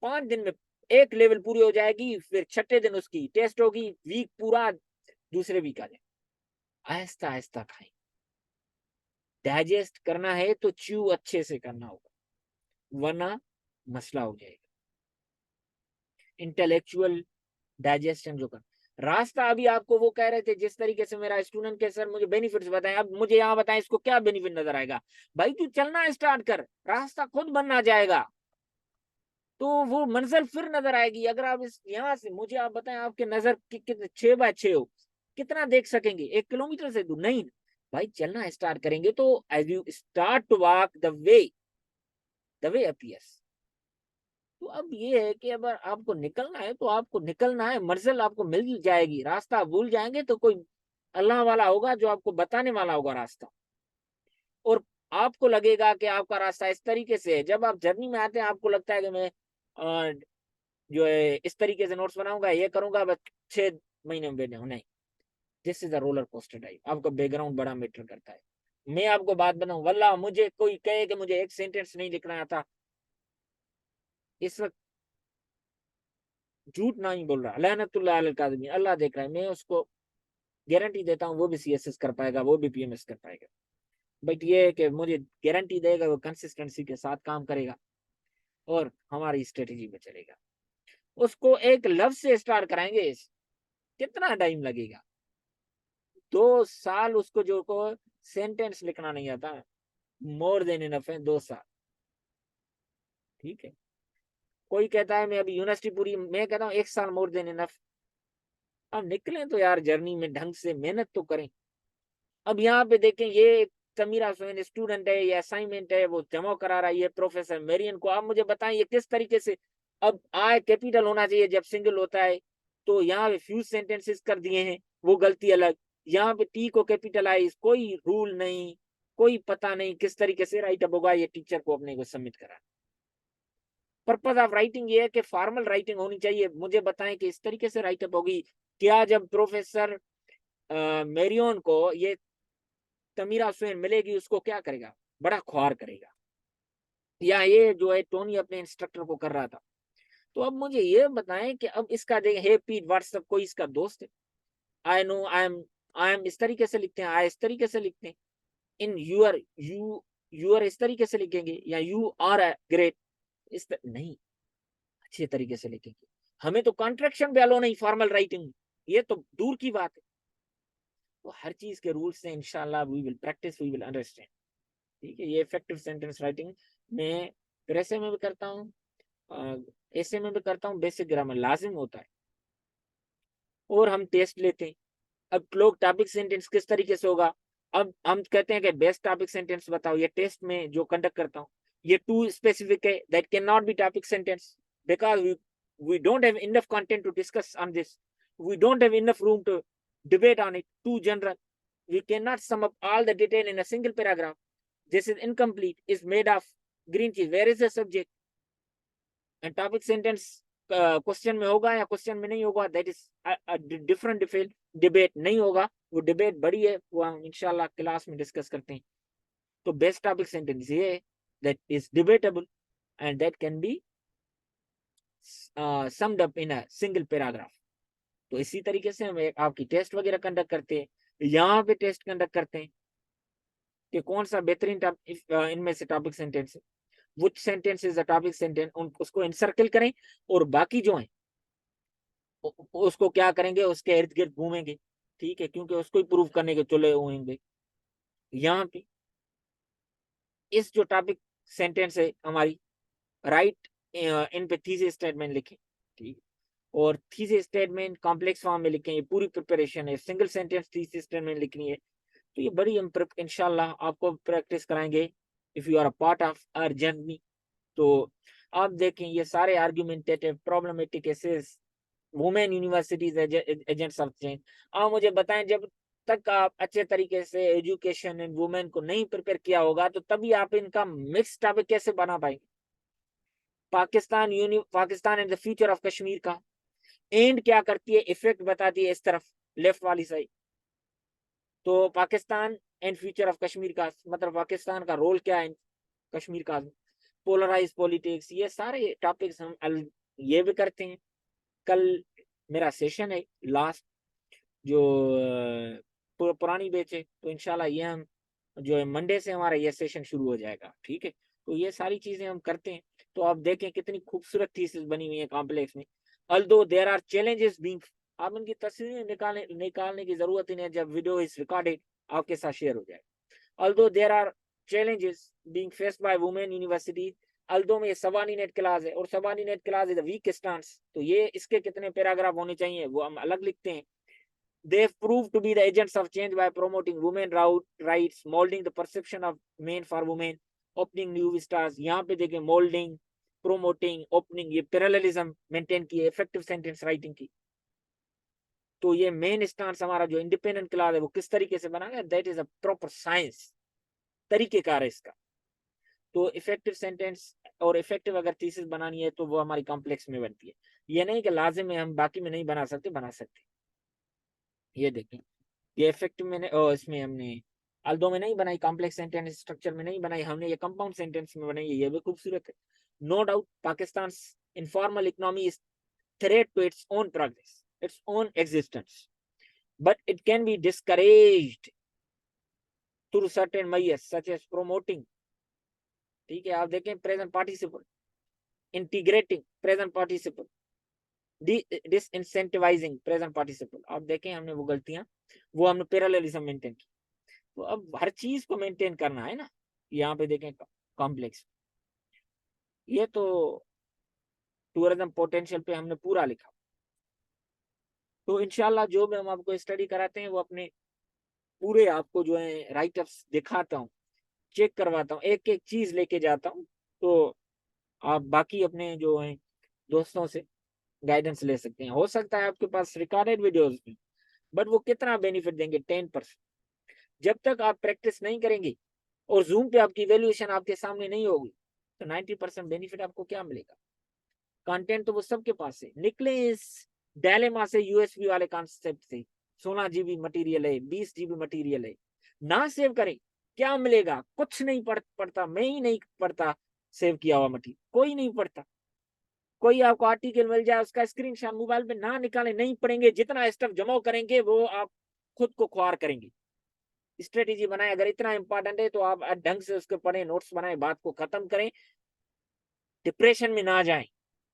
5 दिन में एक लेवल पूरी हो जाएगी, फिर छठे दिन उसकी टेस्ट होगी, वीक पूरा दूसरे वीक आ जाए। आहिस्ता आहिस्ता खाएं, डाइजेस्ट करना है तो च्यू अच्छे से करना होगा, वरना मसला हो जाएगा। इंटेलेक्चुअल डाइजेशन जो कर रास्ता, अभी आपको वो कह रहे थे जिस तरीके से मेरा स्टूडेंट के सर मुझे बेनिफिट्स बताएं, अब मुझे यहाँ बताएं इसको क्या बेनिफिट नजर आएगा। भाई तू चलना स्टार्ट कर, रास्ता खुद बनना जाएगा, तो वो मंजिल फिर नजर आएगी। अगर आप इस यहाँ से मुझे आप बताएं, आपके नजर कितने 6x6 हो, कितना देख सकेंगे, 1 किलोमीटर से दूर नहीं। भाई चलना स्टार्ट करेंगे तो as you start to walk the way appears. तो अब ये है कि अगर आपको निकलना है तो आपको निकलना है, मंजिल आपको मिल जाएगी। रास्ता भूल जाएंगे तो कोई अल्लाह वाला होगा जो आपको बताने वाला होगा रास्ता, और आपको लगेगा कि आपका रास्ता इस तरीके से है। जब आप जर्नी में आते हैं आपको लगता है कि मैं जो है इस तरीके से नोट्स बनाऊंगा, ये करूंगा, बस 6 महीने में बैठे नहीं। This is a roller coaster type, आपका बैकग्राउंड बड़ा मैटर करता है। मैं आपको बात बताऊं, वल्लाह मुझे कोई कहे कि मुझे एक सेंटेंस नहीं लिखना आता, इस वक्त झूठ नहीं बोल रहा, लानतुल्लाह अलल काज़िमीन, अल्लाह देख रहा है, मैं उसको गारंटी देता हूँ वो भी सीएसएस कर पाएगा, वो भी पीएमएस कर पाएगा। बट ये है कि मुझे गारंटी देगा वो कंसिस्टेंसी के साथ काम करेगा और हमारी स्ट्रेटेजी में चलेगा। उसको एक लफ्ज से स्टार्ट कराएंगे, कितना टाइम लगेगा, 2 साल। उसको जो को सेंटेंस लिखना नहीं आता, मोर देन इनफ है 2 साल, ठीक है। कोई कहता है मैं अभी यूनिवर्सिटी पूरी, मैं कहता हूँ 1 साल मोर देन इनफ। अब निकलें तो यार जर्नी में ढंग से मेहनत तो करें। अब यहाँ पे देखें, ये समीरा सोहेन स्टूडेंट है, ये असाइनमेंट है, वो जमा करा रहा है प्रोफेसर मेरियन को। आप मुझे बताएं ये किस तरीके से, अब आई कैपिटल होना चाहिए जब सिंगल होता है, तो यहाँ पे फ्यूज सेंटेंसेस कर दिए हैं, वो गलती अलग। यहाँ पे टी को कैपिटलाइज, कोई रूल नहीं, कोई पता नहीं किस तरीके से राइटअप होगा, ये टीचर को अपने को सबमिट करा। पर्पज ऑफ राइटिंग ये है कि फॉर्मल राइटिंग होनी चाहिए। मुझे बताएं कि इस तरीके से राइटअप होगी क्या, जब प्रोफेसर मेरियन को ये तमीरा सुहेन मिलेगी उसको क्या करेगा, बड़ा ख्वार करेगा। या ये जो है टोनी अपने इंस्ट्रक्टर को कर रहा था। तो अब मुझे ये बताएं कि अब इसका देखें, हे पीट व्हाट्सएप कोई इसका दोस्त है, आई नो आई एम इस तरीके से लिखते हैं, आई इस तरीके से लिखते हैं, इन यू आर इस तरीके से लिखेंगे, या यू आर ग्रेट नहीं, अच्छे तरीके से लिखेंगे। हमें तो कॉन्ट्रैक्शन भी अलो नहीं फॉर्मल राइटिंग, ये तो दूर की बात है। तो हर चीज के रूल्स से इंशाल्लाह we will practise, we will understand, ठीक है। ये इफेक्टिव सेंटेंस राइटिंग में प्रेसे में भी करता हूँ, ऐसे में भी करता हूँ, बेसिक ग्रामर लाजिम होता है। और हम टेस्ट लेते हैं। अब लोग टॉपिक सेंटेंस किस तरीके से होगा, अब हम कहते हैं कि बेस्ट टॉपिक सेंटेंस बताओ, ये टेस्ट में जो कंडक्ट करता हूँ ये टू स्पेसिफिक है, that can not be topic sentence, because we don't have enough content to discuss on this, we don't have enough room to debate on it, too general, we cannot sum up all the detail in a single paragraph, this is incomplete, is made of green cheese, where is the subject, and topic sentence question में होगा या question में नहीं होगा, that is different debate नहीं होगा, वो debate बड़ी है, वो हम इंशाल्लाह क्लास में डिस्कस करते हैं। तो बेस्ट टॉपिक सेंटेंस ये है that is debatable and that can be summed up in a single paragraph. तो इसी तरीके से हम आपकी टेस्ट वगैरह कंडक्ट करते हैं, यहाँ पे टेस्ट कंडक्ट करते हैं कि कौन सा बेहतरीन इनमें से टॉपिक सेंटेंस है, which sentence is a topic sentence, उसको इनसर्कल करें, और बाकी जो है उसको क्या करेंगे, उसके इर्द गिर्द घूमेंगे, ठीक है, क्योंकि उसको ही प्रूव करने के चले होंगे। यहाँ पे इस जो टॉपिक सेंटेंस है हमारी, राइट इन पे थीसिस स्टेटमेंट लिखें, ठीक, और थीसिस स्टेटमेंट कॉम्प्लेक्स फॉर्म में लिखें, ये पूरी प्रिपरेशन है। सिंगल सेंटेंस थीसिस स्टेटमेंट लिखनी है, तो ये बड़ी हम इंशाल्लाह आपको प्रैक्टिस कराएंगे if you are a part of our journey. तो आप देखें ये सारे argumentative problematic cases, women universities agents of change. आप मुझे बताएं, जब तक आप अच्छे तरीके से एजुकेशन इन वुमेन को नहीं प्रिपेयर किया होगा तो तभी आप इनका मिक्स टॉपिक कैसे बना पाएंगे। Pakistan and the future of Kashmir का एंड क्या करती है, इफेक्ट बताती है इस तरफ लेफ्ट वाली साइड। तो Pakistan and future of Kashmir का मतलब पाकिस्तान का रोल क्या है कश्मीर का, पोलराइज पॉलिटिक्स, ये सारे टॉपिक्स हम ये भी करते हैं। कल मेरा सेशन है लास्ट जो पुरानी बैच है, तो इंशाल्लाह ये हम जो है मंडे से हमारा ये सेशन शुरू हो जाएगा, ठीक है। तो ये सारी चीजें हम करते हैं। तो आप देखें कितनी खूबसूरत थीसिस बनी हुई है कॉम्प्लेक्स में। Although there are challenges being, आप इनकी तस्वीरें निकालने की जरूरत ही नहीं, जब वीडियो इज रिकॉर्डेड आपके साथ शेयर हो जाएगा। Although there are challenges being faced by women university, although में सबानी नेट क्लास है और subordinate clause is a weak stance, तो ये इसके कितने पैराग्राफ होने चाहिए वो हम अलग लिखते हैं। They've proved to be the agents of change by promoting women rights, molding the perception of men for women, opening new vistas। यहाँ पे देखें molding, promoting, opening, ये parallelism maintain की, effective sentence writing की। तो ये मेन स्टांस हमारा जो इंडिपेंडेंट क्लास है वो किस तरीके से बना गया, that is a proper science, तरीकेकार है इसका। तो इफेक्टिव सेंटेंस और इफेक्टिव अगर थीसिस बनानी है तो वो हमारी कॉम्प्लेक्स में बनती है। ये नहीं कि लाजिम है हम बाकी में नहीं बना सकते, बना सकते। ये देखें ये इफेक्टिव में इसमें हमने अल्दो में नहीं बनाई, कॉम्प्लेक्स सेंटेंस स्ट्रक्चर में नहीं बनाई हमने, ये कंपाउंड सेंटेंस में बनाई है, ये भी खूबसूरत है। No doubt Pakistan informal economy is threat to its own progress, its own existence, but it can be discouraged through certain measures such as promoting, ठीक है। आप देखें present participle, integrating present participle, disincentivising present participle. आप देखें हमने वो गलतियां, वो हमने पैरेललिज्म मेंटेन की। तो अब हर चीज को मेंटेन करना है ना। यहाँ पे देखें कॉम्प्लेक्स, ये तो टूरिज्म पोटेंशियल पे हमने पूरा लिखा। तो इंशाल्लाह जो भी हम आपको स्टडी कराते हैं वो अपने पूरे आपको जो है राइटअप्स दिखाता हूँ, चेक करवाता हूँ, एक एक चीज लेके जाता हूँ। तो आप बाकी अपने जो है दोस्तों से गाइडेंस ले सकते हैं। हो सकता है आपके पास रिकॉर्डेड वीडियोस भी, बट वो कितना बेनिफिट देंगे, 10%। जब तक आप प्रैक्टिस नहीं करेंगे और जूम पे आपकी वैल्यूएशन आपके सामने नहीं होगी तो 90% बेनिफिट आपको क्या मिलेगा। कंटेंट तो वो सबके पास है। निकले इस डायलेमा से यूएसबी वाले कॉन्सेप्ट से, 16 GB मटेरियल है, 20 GB मटेरियल है, ना सेव करें क्या मिलेगा, कुछ नहीं पढ़ता, मैं ही नहीं पढ़ता सेव किया हुआ मटेरियल, कोई नहीं पढ़ता। कोई आपको आर्टिकल मिल जाए उसका स्क्रीनशॉट मोबाइल पे ना निकाले, नहीं पढ़ेंगे, जितना स्टफ जमा करेंगे वो आप खुद को ख्वार करेंगे। स्ट्रेटेजी बनाए, अगर इतना इंपॉर्टेंट है तो आप ढंग से उसको पढ़ें, नोट्स बनाए, बात को खत्म करें, डिप्रेशन में ना जाएं,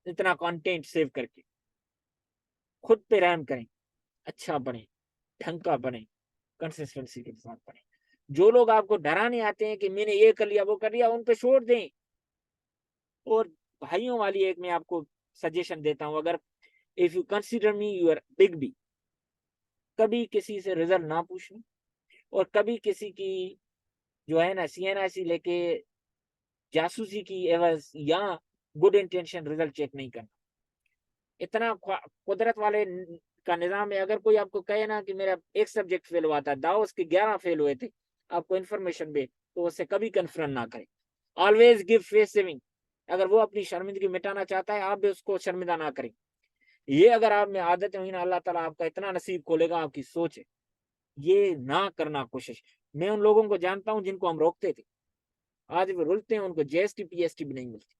इतना कंटेंट सेव करके। खुद पे रहम करें, अच्छा पढ़ें, ढंग का पढ़ें, कंसिस्टेंसी के साथ पढ़ें। जो लोग आपको डराने आते हैं कि मैंने ये कर लिया वो कर लिया, उन पे छोड़ दें। और भाइयों वाली एक मैं आपको सजेशन देता हूं, अगर if you consider me your big B, कभी किसी से रिजल्ट ना पूछना और कभी किसी की जो है ना CNIC लेके जासूसी की एवज या गुड इंटेंशन रिजल्ट चेक नहीं करना। इतना कुदरत वाले का निजाम है, अगर कोई आपको कहे ना कि मेरा एक सब्जेक्ट फेल हुआ था, दाओ उसके 11 फेल हुए थे, आपको इन्फॉर्मेशन दे तो उससे कभी कन्फ्रंट ना करें। ऑलवेज गिव फेस सेविंग, अगर वो अपनी शर्मिंदगी मिटाना चाहता है आप भी उसको शर्मिंदा ना करें। ये अगर आप में आदत हुई ना, अल्लाह ताला आपका इतना नसीब खोलेगा, आपकी सोच है ये ना करना कोशिश। मैं उन लोगों को जानता हूं जिनको हम रोकते थे, आज वो रुलते हैं, उनको JST PST भी नहीं मिलती।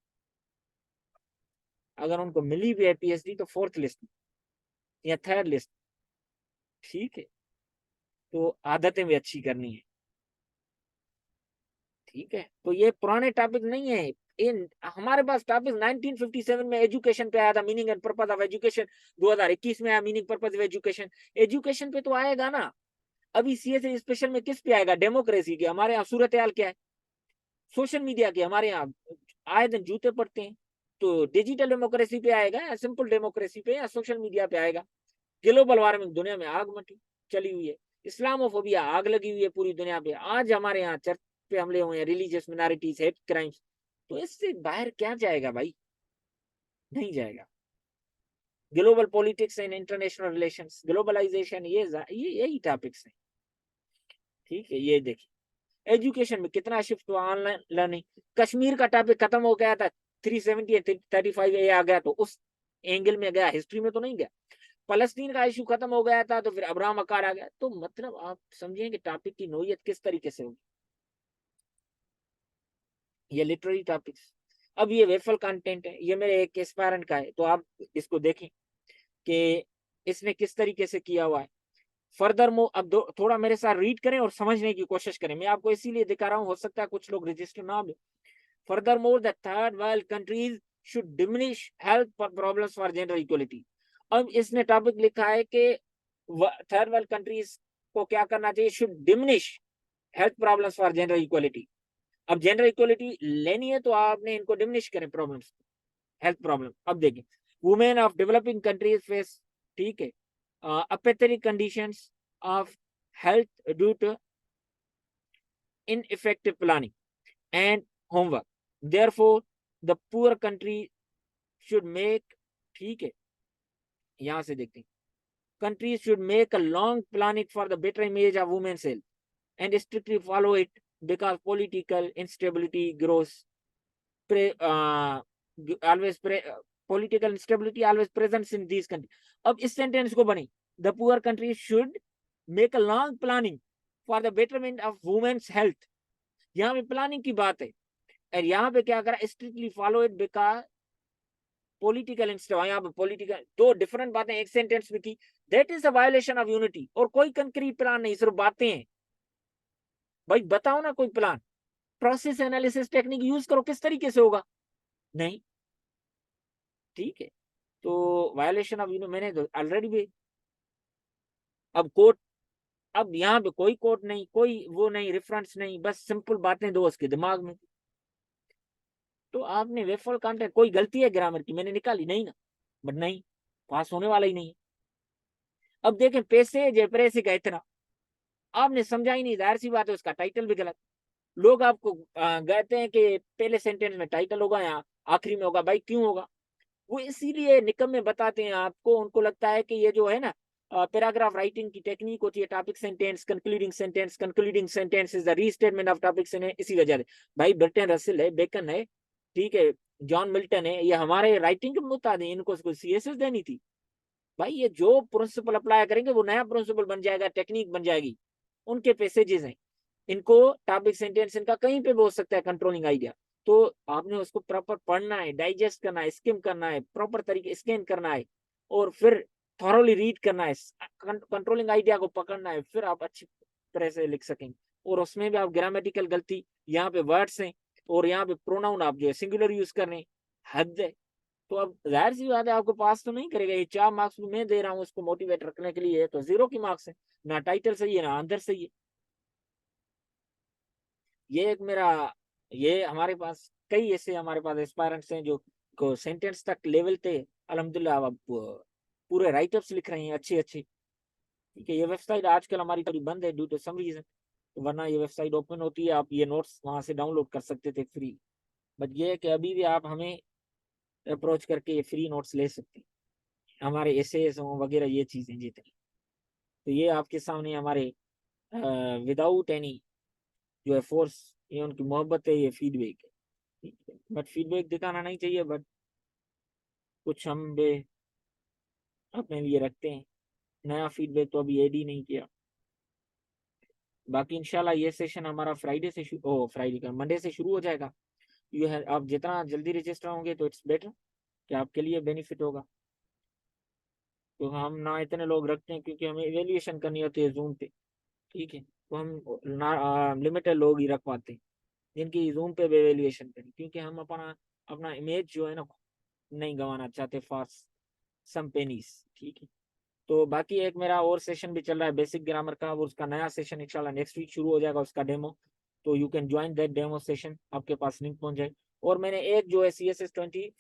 अगर उनको मिली भी है PhD तो 4th लिस्ट या 3rd लिस्ट, ठीक है। तो आदतें भी अच्छी करनी है, ठीक है। तो ये पुराने टॉपिक नहीं है, इन हमारे पास टॉपिक 1957 में एजुकेशन पे आया था, meaning and purpose of education. 2021 में आया meaning purpose of education. Education पे तो आएगा ना। अभी CSA स्पेशल में किस पे आएगा, डेमोक्रेसी के। हमारे यहाँ सूरत हाल क्या है, सोशल मीडिया के। हमारे यहाँ आए दिन जूते पड़ते हैं, तो डिजिटल डेमोक्रेसी पे आएगा या सिंपल डेमोक्रेसी पे या सोशल मीडिया पे आएगा। ग्लोबल वार्मिंग, दुनिया में आग मची चली हुई है, इस्लामोफोबिया आग लगी हुई है पूरी दुनिया पे। आज हमारे यहाँ चर्च पे हमले हुए हैं, रिलीजियस मिनॉरिटीज, हेट क्राइम्स। तो इससे बाहर क्या जाएगा भाई? नहीं जाएगा। Global politics and international relations, globalisation, ये यही टॉपिक्स हैं। ठीक है, ये देखिए एजुकेशन में कितना शिफ्ट हुआ, ऑनलाइन लर्निंग। कश्मीर का टॉपिक खत्म हो गया था, 370 या 35 ए आ गया, तो उस एंगल में गया, हिस्ट्री में तो नहीं गया। फलस्तीन का इशू खत्म हो गया था, तो फिर अब्राहम अकार आ गया। तो मतलब आप समझिए कि टॉपिक की नोयत किस तरीके से होगी। ये लिटरेरी टॉपिक्स। अब ये वेफल कंटेंट है, ये मेरे एक एस्पायरेंट का है, तो आप इसको देखें कि इसने किस तरीके से किया हुआ है। फर्दर मो अब थोड़ा मेरे साथ रीड करें और समझने की कोशिश करें। मैं आपको इसीलिए दिखा रहा हूं, हो सकता है कुछ लोग रजिस्टर ना हो। Further more the third world countries should diminish health problems for gender equality. अब इसने टॉपिक लिखा है कि थर्ड वर्ल्ड कंट्रीज को क्या करना चाहिए, should diminish health problems for gender equality. अब जेंडर इक्वलिटी लेनी है तो आपने इनको डिमिनिश करें प्रॉब्लम्स, हेल्थ प्रॉब्लम। अब देखिए, women of developing countries face, ठीक है, apathetic conditions of health due to ineffective planning and homework. Therefore, the poor country should make, ठीक है, यहां से देखते हैं, countries should make a long planning for the better image of women's health and strictly follow it because political instability grows always political instability always presents in these countries. अब इस sentence को बनी, the poor country should make a long planning for the betterment of women's health। यहाँ पे planning की बात है, और यहाँ पे क्या करा, strictly follow it because political instability. यहाँ पे पॉलिटिकल, दो डिफरेंट बातें एक सेंटेंस में की। That is a violation of unity. और कोई कंक्रीट प्लान नहीं, सिर्फ बातें हैं। भाई बताओ ना कोई plan, process analysis technique use करो, किस तरीके से होगा? नहीं। ठीक है, तो वायलेशन ऑफ यूनिटी मैंने तो ऑलरेडी भी। अब कोर्ट, अब यहाँ पे कोई कोर्ट नहीं, कोई वो नहीं, रेफरेंस नहीं, बस सिंपल बातें दो उसके दिमाग में। तो आपने वेफल कंटेंट, कोई गलती है ग्रामर की मैंने निकाली नहीं ना, बट नहीं, पास होने वाला ही नहीं है। अब देखें, पैसे जयप्रेसी का इतना आपने समझा ही नहीं, जाहिर सी बात है उसका टाइटल भी गलत। लोग आपको कहते हैं कि पहले सेंटेंस में टाइटल होगा या आखिरी में होगा। भाई क्यों होगा? वो इसीलिए निकम्मे बताते हैं आपको, उनको लगता है कि ये जो है ना पैराग्राफ राइटिंग की टेक्निक होती है, topic sentence, concluding sentence, concluding sentence is the restatement of topic sentence, इसी वजह से। भाई बर्टन रसेल है, बेकन है, ठीक है, जॉन मिल्टन है, ये हमारे राइटिंग के मुताबिक इनको सीएसएस देनी थी। भाई ये जो प्रिंसिपल अप्लाई करेंगे वो नया प्रिंसिपल बन जाएगा, टेक्निक बन जाएगी, उनके पैसेजेस हैं। इनको टॉपिक सेंटेंस इनका कहीं पे भी हो सकता है, कंट्रोलिंग आइडिया। तो आपने उसको प्रॉपर पढ़ना है, डाइजेस्ट करना है, स्किम करना है, प्रॉपर तरीके स्कैन करना है, और फिर थॉरोली रीड करना है, कंट्रोलिंग आइडिया को पकड़ना है, फिर आप अच्छी तरह से लिख सकेंगे। और उसमें भी आप ग्रामेटिकल गलती, यहाँ पे वर्ड्स हैं और यहाँ पे प्रोनाउन आप जो है सिंगुलर यूज कर रहे हैं, हद है। तो अब जाहिर सी बात है आपको पास तो नहीं करेगा। ये 4 मार्क्स मैं दे रहा हूँ उसको मोटिवेट रखने के लिए, तो 0 की मार्क्स है, ना टाइटल सही है ना आंसर सही है। ये एक मेरा, ये हमारे पास कई ऐसे हमारे पास एस्पायरेंट्स हैं जो को सेंटेंस तक लेवल थे, अल्हम्दुलिल्लाह अब पूरे राइटअप्स लिख रहे हैं अच्छे अच्छे। ठीक है, ये वेबसाइट आजकल हमारी थोड़ी बंद है ड्यू टू सम रीजन, वरना ये वेबसाइट ओपन होती है, आप ये नोट्स वहां से डाउनलोड कर सकते थे फ्री। बट ये है कि अभी भी आप हमें अप्रोच करके ये फ्री नोट्स ले सकते हैं, हमारे एसेस हों वगैरह ये चीजें जितनी। तो ये आपके सामने हमारे विदाउट एनी जो है फोर्स, ये उनकी मोहब्बत है, ये फीडबैक है। ठीक है, बट फीडबैक दिखाना नहीं चाहिए, बट कुछ हम बे अपने लिए रखते हैं। नया फीडबैक तो अभी ऐड ही नहीं किया। बाकी इंशाल्लाह ये सेशन हमारा फ्राइडे से फ्राइडे का मंडे से शुरू हो जाएगा। यू है, आप जितना जल्दी रजिस्टर होंगे तो इट्स बेटर, कि आपके लिए बेनिफिट होगा। तो हम ना इतने लोग रखते हैं क्योंकि हमें इवेल्युएशन करनी होती है जूम पे। ठीक है, तो हम ना लिमिटेड लोग ही रख पाते हैं जिनकी जूम पे इवेल्युएशन करें, क्योंकि हम अपना अपना इमेज जो है ना नहीं गंवाना चाहते फॉर सम पेनीज। ठीक है, तो बाकी एक मेरा और सेशन भी चल रहा है बेसिक ग्रामर का, वो उसका नया सेशन इंशाल्लाह नेक्स्ट वीक शुरू हो जाएगा, उसका डेमो। तो you can join that demo session, आपके पास लिंक पहुंच जाए। और मैंने एक जो है CSS 20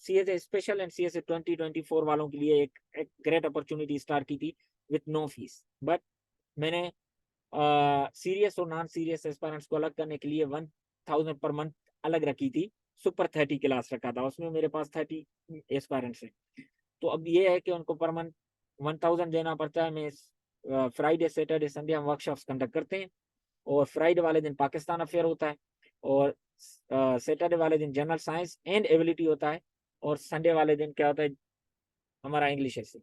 CSS special and CSS 2024 वालों के लिए एक ग्रेट अपॉर्चुनिटी स्टार्ट की थी विथ नो फीस, बट मैंने सीरियस और नॉन सीरियस एस्पायरेंट्स को अलग करने के लिए 1000 पर मंथ अलग रखी थी, सुपर 30 क्लास रखा था, उसमें मेरे पास 30 एस्पायरेंट्स हैं। तो अब ये है कि उनको पर मंथ 1000 देना पड़ता है। मैं फ्राइडे सैटरडे संडे हम वर्कशॉप्स कंडक्ट करते हैं, और फ्राइडे वाले दिन पाकिस्तान अफेयर होता है, और सैटरडे वाले दिन जनरल साइंस एंड एबिलिटी होता है, और संडे वाले दिन क्या होता है हमारा इंग्लिश ऐसे।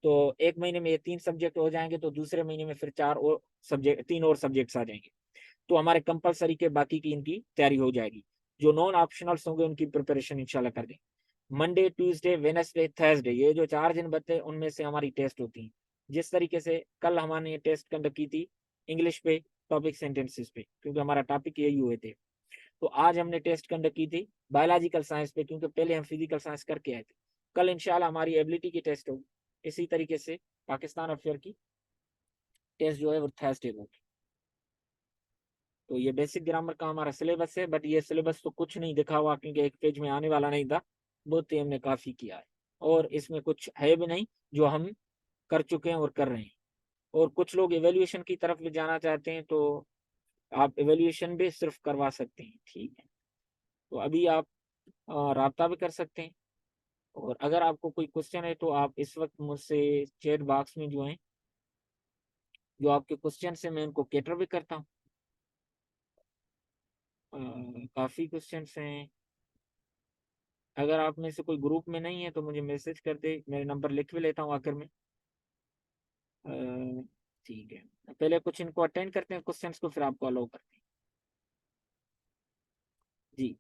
तो एक महीने में ये 3 सब्जेक्ट हो जाएंगे, तो दूसरे महीने में फिर 4 और सब्जेक्ट 3 और सब्जेक्ट्स आ जाएंगे। तो हमारे कंपलसरी के बाकी की इनकी तैयारी हो जाएगी। जो नॉन ऑप्शनल्स होंगे उनकी प्रिपरेशन इंशाल्लाह कर देंगे। मंडे ट्यूसडे वेडनेसडे थर्सडे ये जो 4 दिन बचे उनमें से हमारी टेस्ट होती है। जिस तरीके से कल हमने ये टेस्ट कंडक्ट की थी इंग्लिश पे टॉपिक सेंटेंसेस पे, क्योंकि हमारा टॉपिक यही हुए थे। तो आज हमने टेस्ट कंडक्ट की थी बायोलॉजिकल साइंस पे, क्योंकि पहले हम फिजिकल साइंस करके आए थे। कल इंशाल्लाह हमारी एबिलिटी की टेस्ट होगी। इसी तरीके से पाकिस्तान अफेयर की टेस्ट जो है वो थर्सडे को। तो ये बेसिक ग्रामर का हमारा सिलेबस है, बट ये सिलेबस तो कुछ नहीं दिखा हुआ, क्योंकि एक पेज में आने वाला नहीं था। बहुत ही हमने काफ़ी किया है, और इसमें कुछ है भी नहीं जो हम कर चुके हैं और कर रहे हैं। और कुछ लोग एवेल्युएशन की तरफ भी जाना चाहते हैं, तो आप एवेल्युएशन भी सिर्फ करवा सकते हैं, ठीक है। तो अभी आप राब्ता भी कर सकते हैं, और अगर आपको कोई क्वेश्चन है तो आप इस वक्त मुझसे चैट बॉक्स में जो है जो आपके क्वेश्चन है मैं उनको कैटर भी करता हूँ। काफ़ी क्वेश्चन हैं। अगर आप में से कोई ग्रुप में नहीं है तो मुझे मैसेज कर दे, मेरे नंबर लिख भी लेता हूँ आखिर में। ठीक है, पहले कुछ इनको अटेंड करते हैं क्वेश्चंस को, फिर आपको अलाउ करते हैं जी।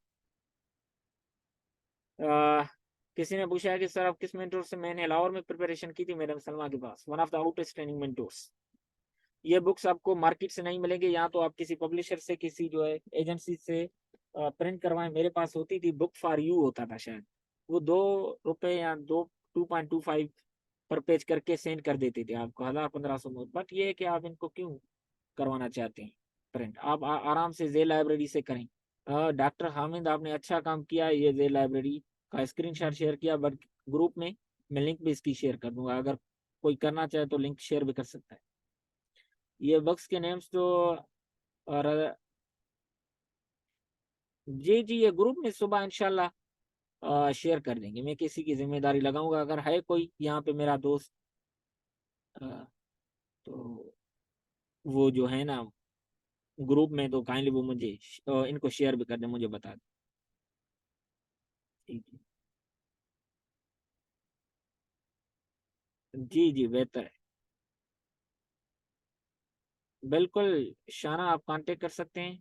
किसी ने पूछा है कि सर आप किस मेंटोर से? मैंने लाहौर में प्रिपरेशन की थी मैडम सलमा के पास, one of the outstanding mentors. ये बुक्स आपको मार्केट से नहीं मिलेंगे, या तो आप किसी पब्लिशर से किसी जो है एजेंसी से प्रिंट करवाएं। मेरे पास होती थी बुक फॉर यू होता था शायद, वो ₹2 या 2.25 पर पेज करके सेंड कर देते थे आपको 1000-1500 में। बट ये है कि आप इनको क्यों करवाना चाहते हैं प्रिंट, आप आराम से जे लाइब्रेरी से करें। डॉक्टर हामिद आपने अच्छा काम किया, ये जे लाइब्रेरी का स्क्रीनशॉट शेयर किया, बट ग्रुप में मैं लिंक भी इसकी शेयर कर दूंगा, अगर कोई करना चाहे तो लिंक शेयर भी कर सकता है। ये बुक्स के नेम्स तो और जी जी ये ग्रुप में सुबह इंशाल्लाह शेयर कर देंगे। मैं किसी की जिम्मेदारी लगाऊंगा, अगर है कोई यहाँ पे मेरा दोस्त तो वो जो है ना ग्रुप में, तो काइंडली वो मुझे इनको शेयर भी कर दे, मुझे बता दे। ठीक है जी जी बेहतर है। बिल्कुल शाना, आप कांटेक्ट कर सकते हैं।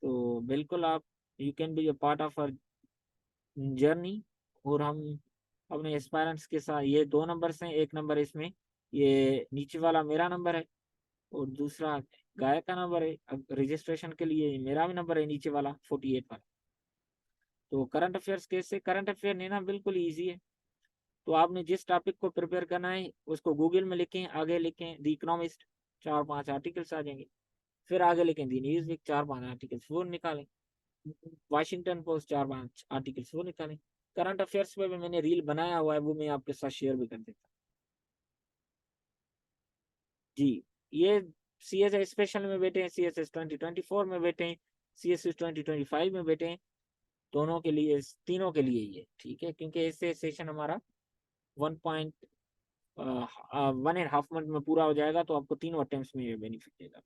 तो बिल्कुल आप you can be a part of our journey. और हम अपने एस्पायरेंट्स के साथ, ये 2 नंबर्स हैं, एक नंबर इसमें ये नीचे वाला मेरा नंबर है, और दूसरा गायक का नंबर है। अब रजिस्ट्रेशन के लिए मेरा भी नंबर है नीचे वाला 48 वाला। तो करंट अफेयर्स कैसे? करंट अफेयर लेना बिल्कुल ईजी है। तो आपने जिस टॉपिक को प्रिपेयर करना है उसको गूगल में लिखें, आगे लिखें द इकोनॉमिस्ट, 4-5 आर्टिकल्स आ जाएंगे। फिर आगे लिखें द न्यूज वीक, 4-5 आर्टिकल्स वो निकालें। वाशिंगटन पोस्ट, 4-5 आर्टिकल्स वो निकालें। करंट अफेयर्स पे भी मैंने रील बनाया हुआ है, वो मैं आपके साथ शेयर भी कर देता जी। ये सी एस स्पेशल में बैठे हैं, CSS 2024 में बैठे हैं, CSS 2025 में बैठे हैं। दोनों के लिए, तीनों के लिए ये ठीक है, क्योंकि इससे सेशन हमारा 1.5 मंथ में पूरा हो जाएगा, तो आपको तीनों अटेम्प्ट्स में ये बेनिफिट देगा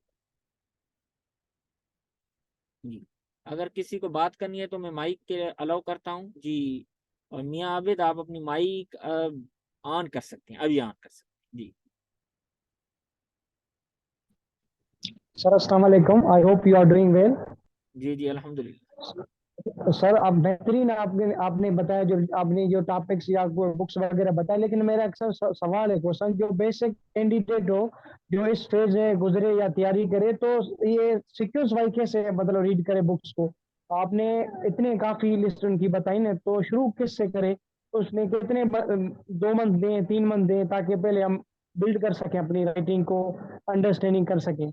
जी। अगर किसी को बात करनी है तो मैं माइक के अलाउ करता हूँ जी। और मियाँ आबिद आप अपनी माइक ऑन कर सकते हैं, अभी ऑन कर सकते हैं जी। सर अस्सलाम वालेकुम, I hope you are doing well. जी जी अल्हम्दुलिल्लाह। तो सर आप बेहतरीन, आपने आपने बताया, जो आपने जो टॉपिक्स या बुक्स वगैरह बताया, लेकिन मेरा अक्सर सवाल है, क्वेश्चन, जो बेसिक कैंडिडेट हो, जो इस फेज है गुजरे या तैयारी करे, तो ये सीक्वेंस वाइज कैसे मतलब रीड करे बुक्स को? आपने इतने काफी लिस्ट उनकी बताई ना, तो शुरू किससे करे? उसमें कितने 2 मंथ दें, 3 मंथ दें, ताकि पहले हम बिल्ड कर सकें अपनी राइटिंग को, अंडरस्टैंडिंग कर सकें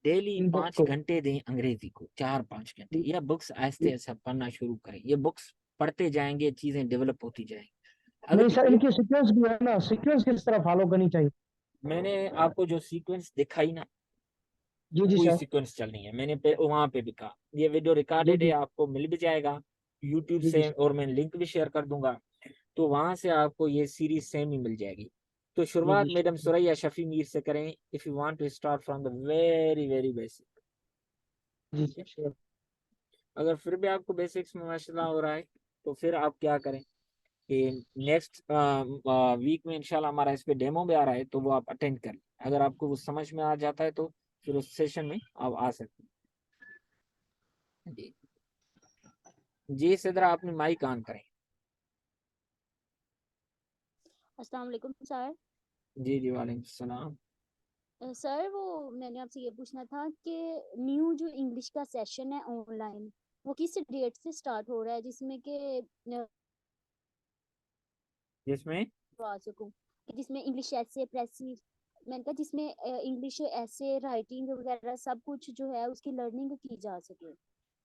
डेली इन बुक्स 5 को। घंटे दें अंग्रेजी को, 4-5 घंटे। यह बुक्स आहिस्ते आहिस्ते पढ़ना शुरू करें, ये बुक्स पढ़ते जाएंगे, चीजें डेवलप होती जाएंगी। अगर नहीं सर, ये इनकी सीक्वेंस भी है ना, सीक्वेंस किस तरह फॉलो करनी चाहिए? मैंने आपको जो सीक्वेंस दिखाई ना, जी जी वही सर। सीक्वेंस चलनी है। मैंने वहां पे भी कहा ये वीडियो जी रिकॉर्डेड है, जी। आपको मिल भी जाएगा यूट्यूब जी जी से, सर। और मैं लिंक भी शेयर कर दूंगा। तो वहां से आपको ये सीरीज सेम ही मिल जाएगी। तो जी शुरुआत जी मैडम शुक्रिया। सुरैया शफी मीर से करें, if you want to start from the very very basic. जी ठीक है, सर sure। अगर फिर भी आपको बेसिक्स में मसला हो रहा है तो फिर आप क्या करें कि नेक्स्ट वीक में इंशाल्लाह हमारा इस पे डेमो भी आ रहा है, तो वो आप अटेंड करें। अगर आपको वो समझ में आ जाता है तो फिर उस सेशन में आप आ सकते हैं। जी जी सिद्रा, अपनी माइक ऑन करें। अस्सलाम वालेकुम सर। जी जी वालेकुम सलाम। सर वो मैंने आपसे ये पूछना था कि न्यू जो इंग्लिश का सेशन है ऑनलाइन, वो किस डेट से स्टार्ट हो रहा है जिसमें कि जिसमें आ सकूं, कि जिसमें इंग्लिश ऐसे प्रेसिव, मैंने कहा जिसमें इंग्लिश ऐसे राइटिंग वगैरह सब कुछ जो है उसकी लर्निंग की जा सके।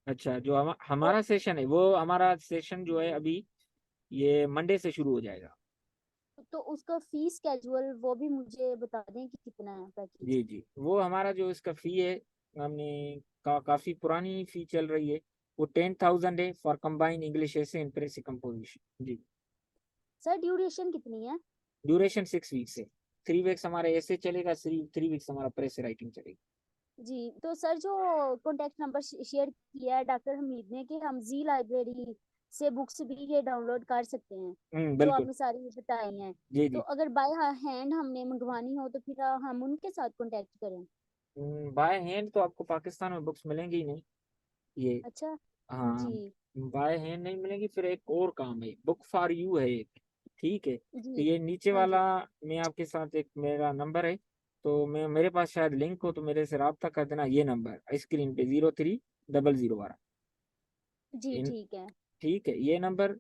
अच्छा, जो तो हमारा सेशन है, वो हमारा सेशन जो है अभी ये मंडे से शुरू हो जाएगा। तो उसका फीस कैजुअल वो भी मुझे बता दें कि कितना है पैकेज। जी जी, वो हमारा जो इसका फी है, हमने काफी पुरानी फी चल रही है। वो 10,000 है फॉर कंबाइंड इंग्लिश ऐसे इम्प्रेसिव कंपोजिशन। जी, सर ड्यूरेशन कितनी है? ड्यूरेशन 6 वीक्स है। 3 वीक्स हमारे ऐसे चलेगा, 3 वीक्स हमारा प्रेस राइटिंग चलेगी। जी तो सर जो कॉन्टेक्ट नंबर शेयर किया है डॉक्टर हमीद ने कि हम जी लाइब्रेरी से बुक्स भी ये डाउनलोड कर सकते हैं जो बिल्कुल। आपने सारी बताई हैं, जी तो जी, अगर बाय हैंड हमने मंगवानी हो तो फिर हम उनके साथ कांटेक्ट करें? बाय हैंड तो आपको पाकिस्तान में बुक्स मिलेंगी ही नहीं ये। अच्छा। हाँ, जी बाय हैंड नहीं मिलेगी। फिर एक और काम है, बुक फॉर यू है एक, ठीक है। तो जी। ये नीचे हाँ वाला, जी। मैं आपके साथ एक मेरा नंबर है, तो मैं मेरे पास शायद लिंक हो तो मेरे से रब्ता कर देना। ये नंबर स्क्रीन पे 0300 वाला, जी इन ठीक है। ठीक है, ये नंबर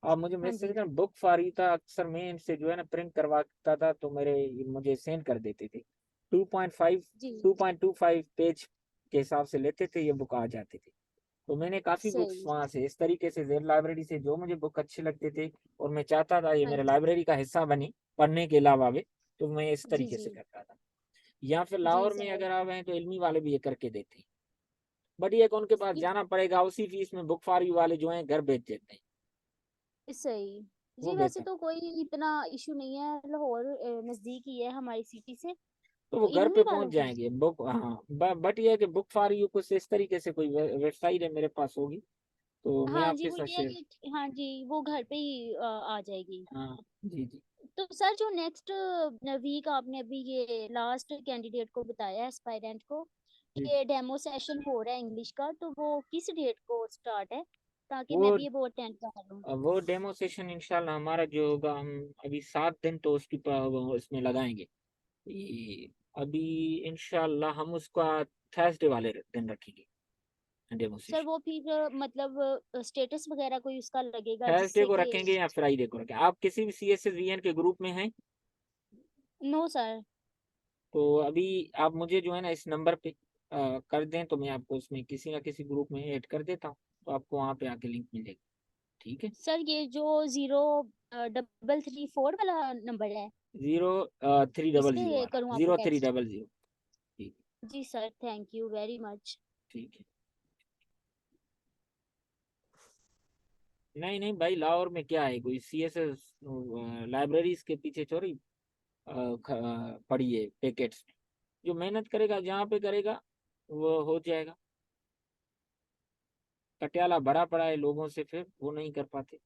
आप मुझे हाँ मैसेज जी। कर। बुक फॉर यू था, अक्सर मैं इनसे जो है ना प्रिंट करवाता था, तो मुझे सेंड कर देते थे। 2.5 जी 2.25 पेज के हिसाब से लेते थे, ये बुक आ जाती थी। तो मैंने काफी बुक्स सही। वहां से इस तरीके से जेड लाइब्रेरी से जो मुझे बुक अच्छे लगते थे, और मैं चाहता था ये हाँ मेरे जी। लाइब्रेरी का हिस्सा बने पढ़ने के अलावा भी, तो मैं इस जी तरीके जी। से करता था। या फिर जी लाहौर में सर। अगर आप हैं तो इल्मी वाले भी ये करके देते हैं, बट ये कि उनके पास ये जाना पड़ेगा, उसी फीस में बुक फॉर यू वाले जो हैं घर भेज देते हैं। सही। वो जी वैसे बेहतर, तो कोई इतना इशू नहीं है, लाहौर नजदीक ही है हमारी सिटी से, तो तो वो घर इल्मी पे पहुंच वालों की। जाएंगे बुक। हाँ, बट ये है कि बुक फॉर यू कुछ इस तरीके से कोई वेबसाइट है मेरे पास होगी, तो मैं हाँ जी आपके वो साथ ये है शेयर। कि हाँ जी वो घर पे ही आ जाएगी। हाँ जी जी तो सर जो नेक्स्ट वीक आपने अभी ये लास्ट कैंडिडेट को बताया एस्पायरेंट को जी। कि डेमो सेशन हो रहा है इंग्लिश का, तो वो किस डेट को स्टार्ट है ताकि मैं वो भी वो अटेंड कर लूँ? वो डेमो सेशन इंशाल्लाह हमारा जो होगा, हम अभी 7 दिन तो वो इसमें लगाएंगे। ये अभी इंशाल्लाह हम उसका थर्सडे वाले दिन रखेंगे डेमो सर सेशन। वो फिर मतलब स्टेटस वगैरह कोई उसका लगेगा थर्सडे जिससे को कि? रखेंगे या फ्राइडे को रखेंगे। आप किसी भी CSS VN के ग्रुप में हैं? No sir. तो अभी आप मुझे जो है ना इस नंबर पे कर दें, तो मैं आपको उसमें किसी ना किसी ग्रुप में ऐड कर देता हूँ, तो आपको वहाँ पे आके लिंक मिलेगा। ठीक है, सर ये जो 0334 वाला नंबर है, जीरो थ्री इस डबल जीरो पे वाला, करूँ आपको 0300। टेक्स्ट? ठीक। जी sir thank you very much. ठीक है, नहीं नहीं भाई, लाहौर में क्या है, कोई CSS लाइब्रेरीज के पीछे चोरी पड़ी है पैकेट्स। जो मेहनत करेगा जहाँ पे करेगा वो हो जाएगा। पटियाला भरा पड़ा है लोगों से, फिर वो नहीं कर पाते।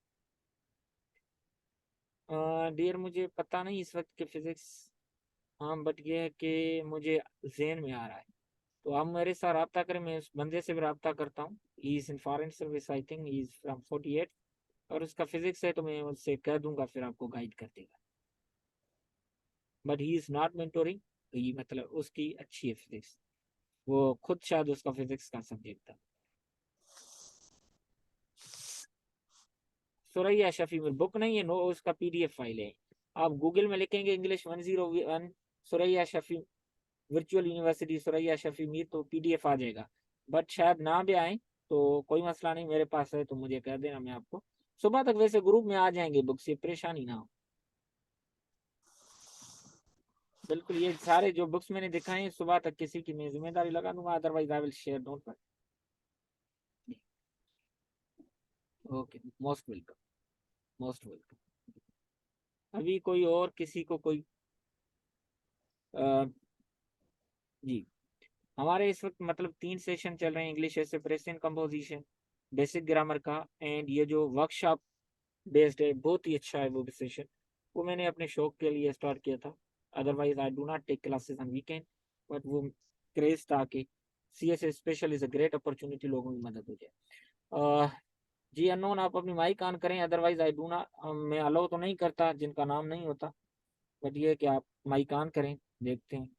डियर, मुझे पता नहीं इस वक्त के फिजिक्स। हाँ, बट ये है कि मुझे जहन में आ रहा है, तो आप मेरे साथ रब्ता करें, मैं उस बंदे से भी रब्ता करता हूँ। He is in foreign service, I think he is from 48, और उसका फिजिक्स है, तो मैं उससे कह दूंगा, फिर आपको गाइड कर देगा। But he is not mentoring, तो ये मतलब उसकी अच्छी है फिजिक्स, वो खुद शायद उसका फिजिक्स का सब्जेक्ट था। सुरैया शफी में बुक नहीं है, नो, उसका PDF फाइल है। आप गूगल में लिखेंगे English 101 Suraiya Shafi virtual university Suraiya Shafi Mir, तो PDF आ जाएगा। बट शायद ना भी आए तो कोई मसला नहीं, मेरे पास है तो मुझे कह देना, मैं आपको सुबह तक वैसे ग्रुप में आ जाएंगे बुक से, परेशानी ना हो। बिल्कुल, ये सारे जो बुक्स मैंने दिखाए हैं सुबह तक किसी की मैं जिम्मेदारी लगा दूंगा, otherwise I will share, don't worry. Okay, most welcome, most welcome. अभी कोई और किसी को कोई जी, हमारे इस वक्त मतलब 3 सेशन चल रहे हैं इंग्लिश ऐसे प्रेजेंट कंपोजिशन, बेसिक ग्रामर का, एंड ये जो वर्कशॉप बेस्ड है बहुत ही अच्छा है वो सेशन। वो मैंने अपने शौक के लिए स्टार्ट किया था, otherwise I do not take classes on weekend, but वो क्रेज था कि CS special is a great opportunity, लोगों की मदद हो जाए। जी अननोन, आप अपनी माइक ऑन करें, अदरवाइज आई डू नॉट, मैं अलाउ तो नहीं करता जिनका नाम नहीं होता, बट ये है कि आप माइक ऑन करें, देखते हैं।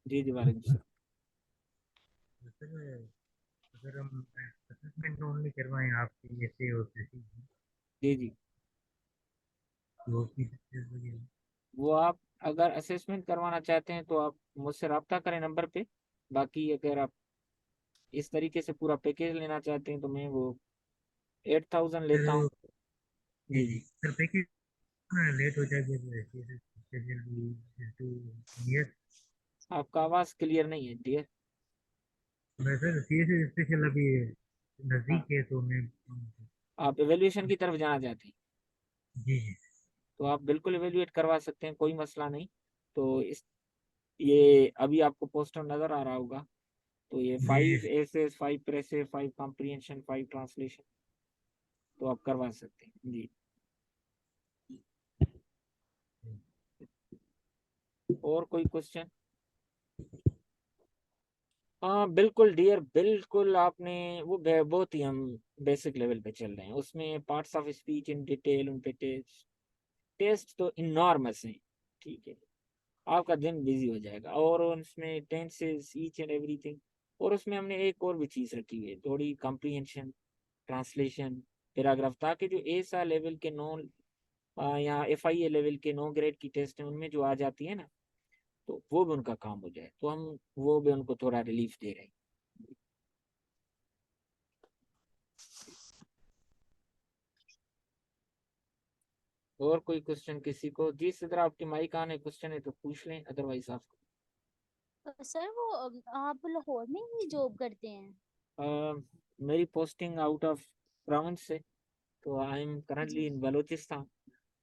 जी जी, वालेकुम सर। अगर हम असेसमेंट ओनली करवाएं आपकी ऐसे और ऐसे जी जी, जो भी वो आप अगर असेसमेंट करवाना चाहते हैं तो आप मुझसे रब्ता करें नंबर पे। बाकी अगर आप इस तरीके से पूरा पैकेज लेना चाहते हैं तो मैं वो 8000 लेता हूँ। जी जी जी जी, सर, पैकेज लेट हो जाएगी तो ऐसे नियर आपका आवाज़ क्लियर नहीं है डियर। मैं सर सीएस स्पेशल अभी हाँ, नज़दीक है तो मैं आप एवेल्यूएशन की तरफ जाना चाहते हैं जी जी तो आप बिल्कुल एवेल्यूएट करवा सकते हैं, कोई मसला नहीं। तो इस ये अभी आपको पोस्टर नज़र आ रहा होगा, तो ये जी 5 जी एसेस, 5 प्रेसेस, 5 कॉम्प्रिहेंशन, 5 ट्रांसलेशन, तो आप करवा सकते हैं जी। और कोई क्वेश्चन? हाँ बिल्कुल डियर, बिल्कुल आपने वो बहुत ही हम बेसिक लेवल पे चल रहे हैं, उसमें parts of speech in detail, उन पे टेस्ट टेस्ट तो इनॉर्मस हैं, ठीक है। आपका दिन बिजी हो जाएगा, और उसमें टेंसेस ईच एंड एवरीथिंग, और उसमें हमने एक और भी चीज़ रखी हुई है थोड़ी, कॉम्प्रिहेंशन, ट्रांसलेशन, पैराग्राफ, ताकि जो ऐसा लेवल के नॉन या FIA लेवल के नो ग्रेड की टेस्ट है उनमें जो आ जाती है ना, तो वो भी उनका काम हो जाए, तो हम वो भी उनको थोड़ा रिलीफ दे रहे हैं। और कोई क्वेश्चन किसी को? जी सिद्धरा, आपकी माइक ऑन है, क्वेश्चन है तो पूछ लें, अदरवाइज आप सर वो आप लाहौर में ही जॉब करते हैं? मेरी पोस्टिंग आउट ऑफ प्रोविंस से, तो आई एम जी करंटली इन बलोचिस्तान।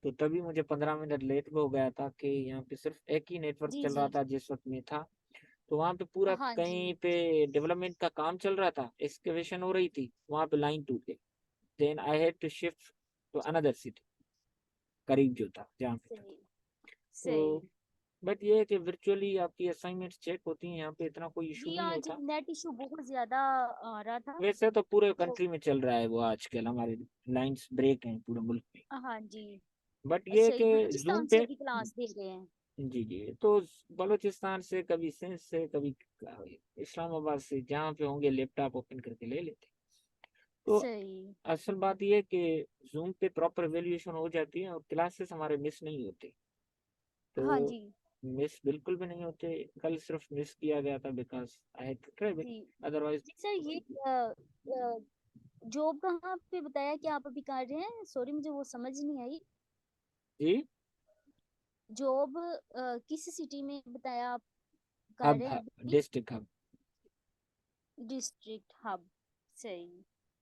तो तभी मुझे 15 मिनट लेट हो गया था कि यहाँ पे सिर्फ एक ही नेटवर्क जी चल जी रहा था जिस वक्त में था, तो वहाँ पे पूरा हाँ जी। कहीं पे डेवलपमेंट का काम चल रहा था, एक्सकवेशन हो रही थी, वहाँ पे लाइन टूट गई, then I had to shift to another city करीब जो था जहाँ पे था। सही तो सही। बट ये है कि वर्चुअली आपकी असाइनमेंट्स चेक होती हैं, यहाँ पे इतना कोई इशू जी नहीं आज होता। नेट इशू बहुत ज्यादा आ रहा था। वैसे तो पूरे तो कंट्री में चल रहा है वो आजकल, हमारे लाइंस ब्रेक हैं पूरे मुल्क में, हाँ जी। बट ये है सही, कि जूम बलूचिस्तान से पे अभी क्लास दे रहे हैं। जी जी, तो बलूचिस्तान से कभी सिंध से कभी इस्लामाबाद से, जहाँ पे होंगे लैपटॉप ओपन करके ले लेते। तो सही। असल बात यह है कि जूम पे प्रॉपर एवेल्यूएशन हो जाती है और क्लासेस हमारे मिस नहीं होते, हाँ तो जी। मिस बिल्कुल भी नहीं होते। कल सिर्फ मिस किया गया था because I had to travel, जी अदरवाइज जी सर, ये जॉब कहाँ पे बताया कि आप अभी कर रहे हैं? सॉरी मुझे वो समझ नहीं आई। जी जॉब किस सिटी में बताया आप कर हब, रहे हैं अभी? District hub. District hub. सही।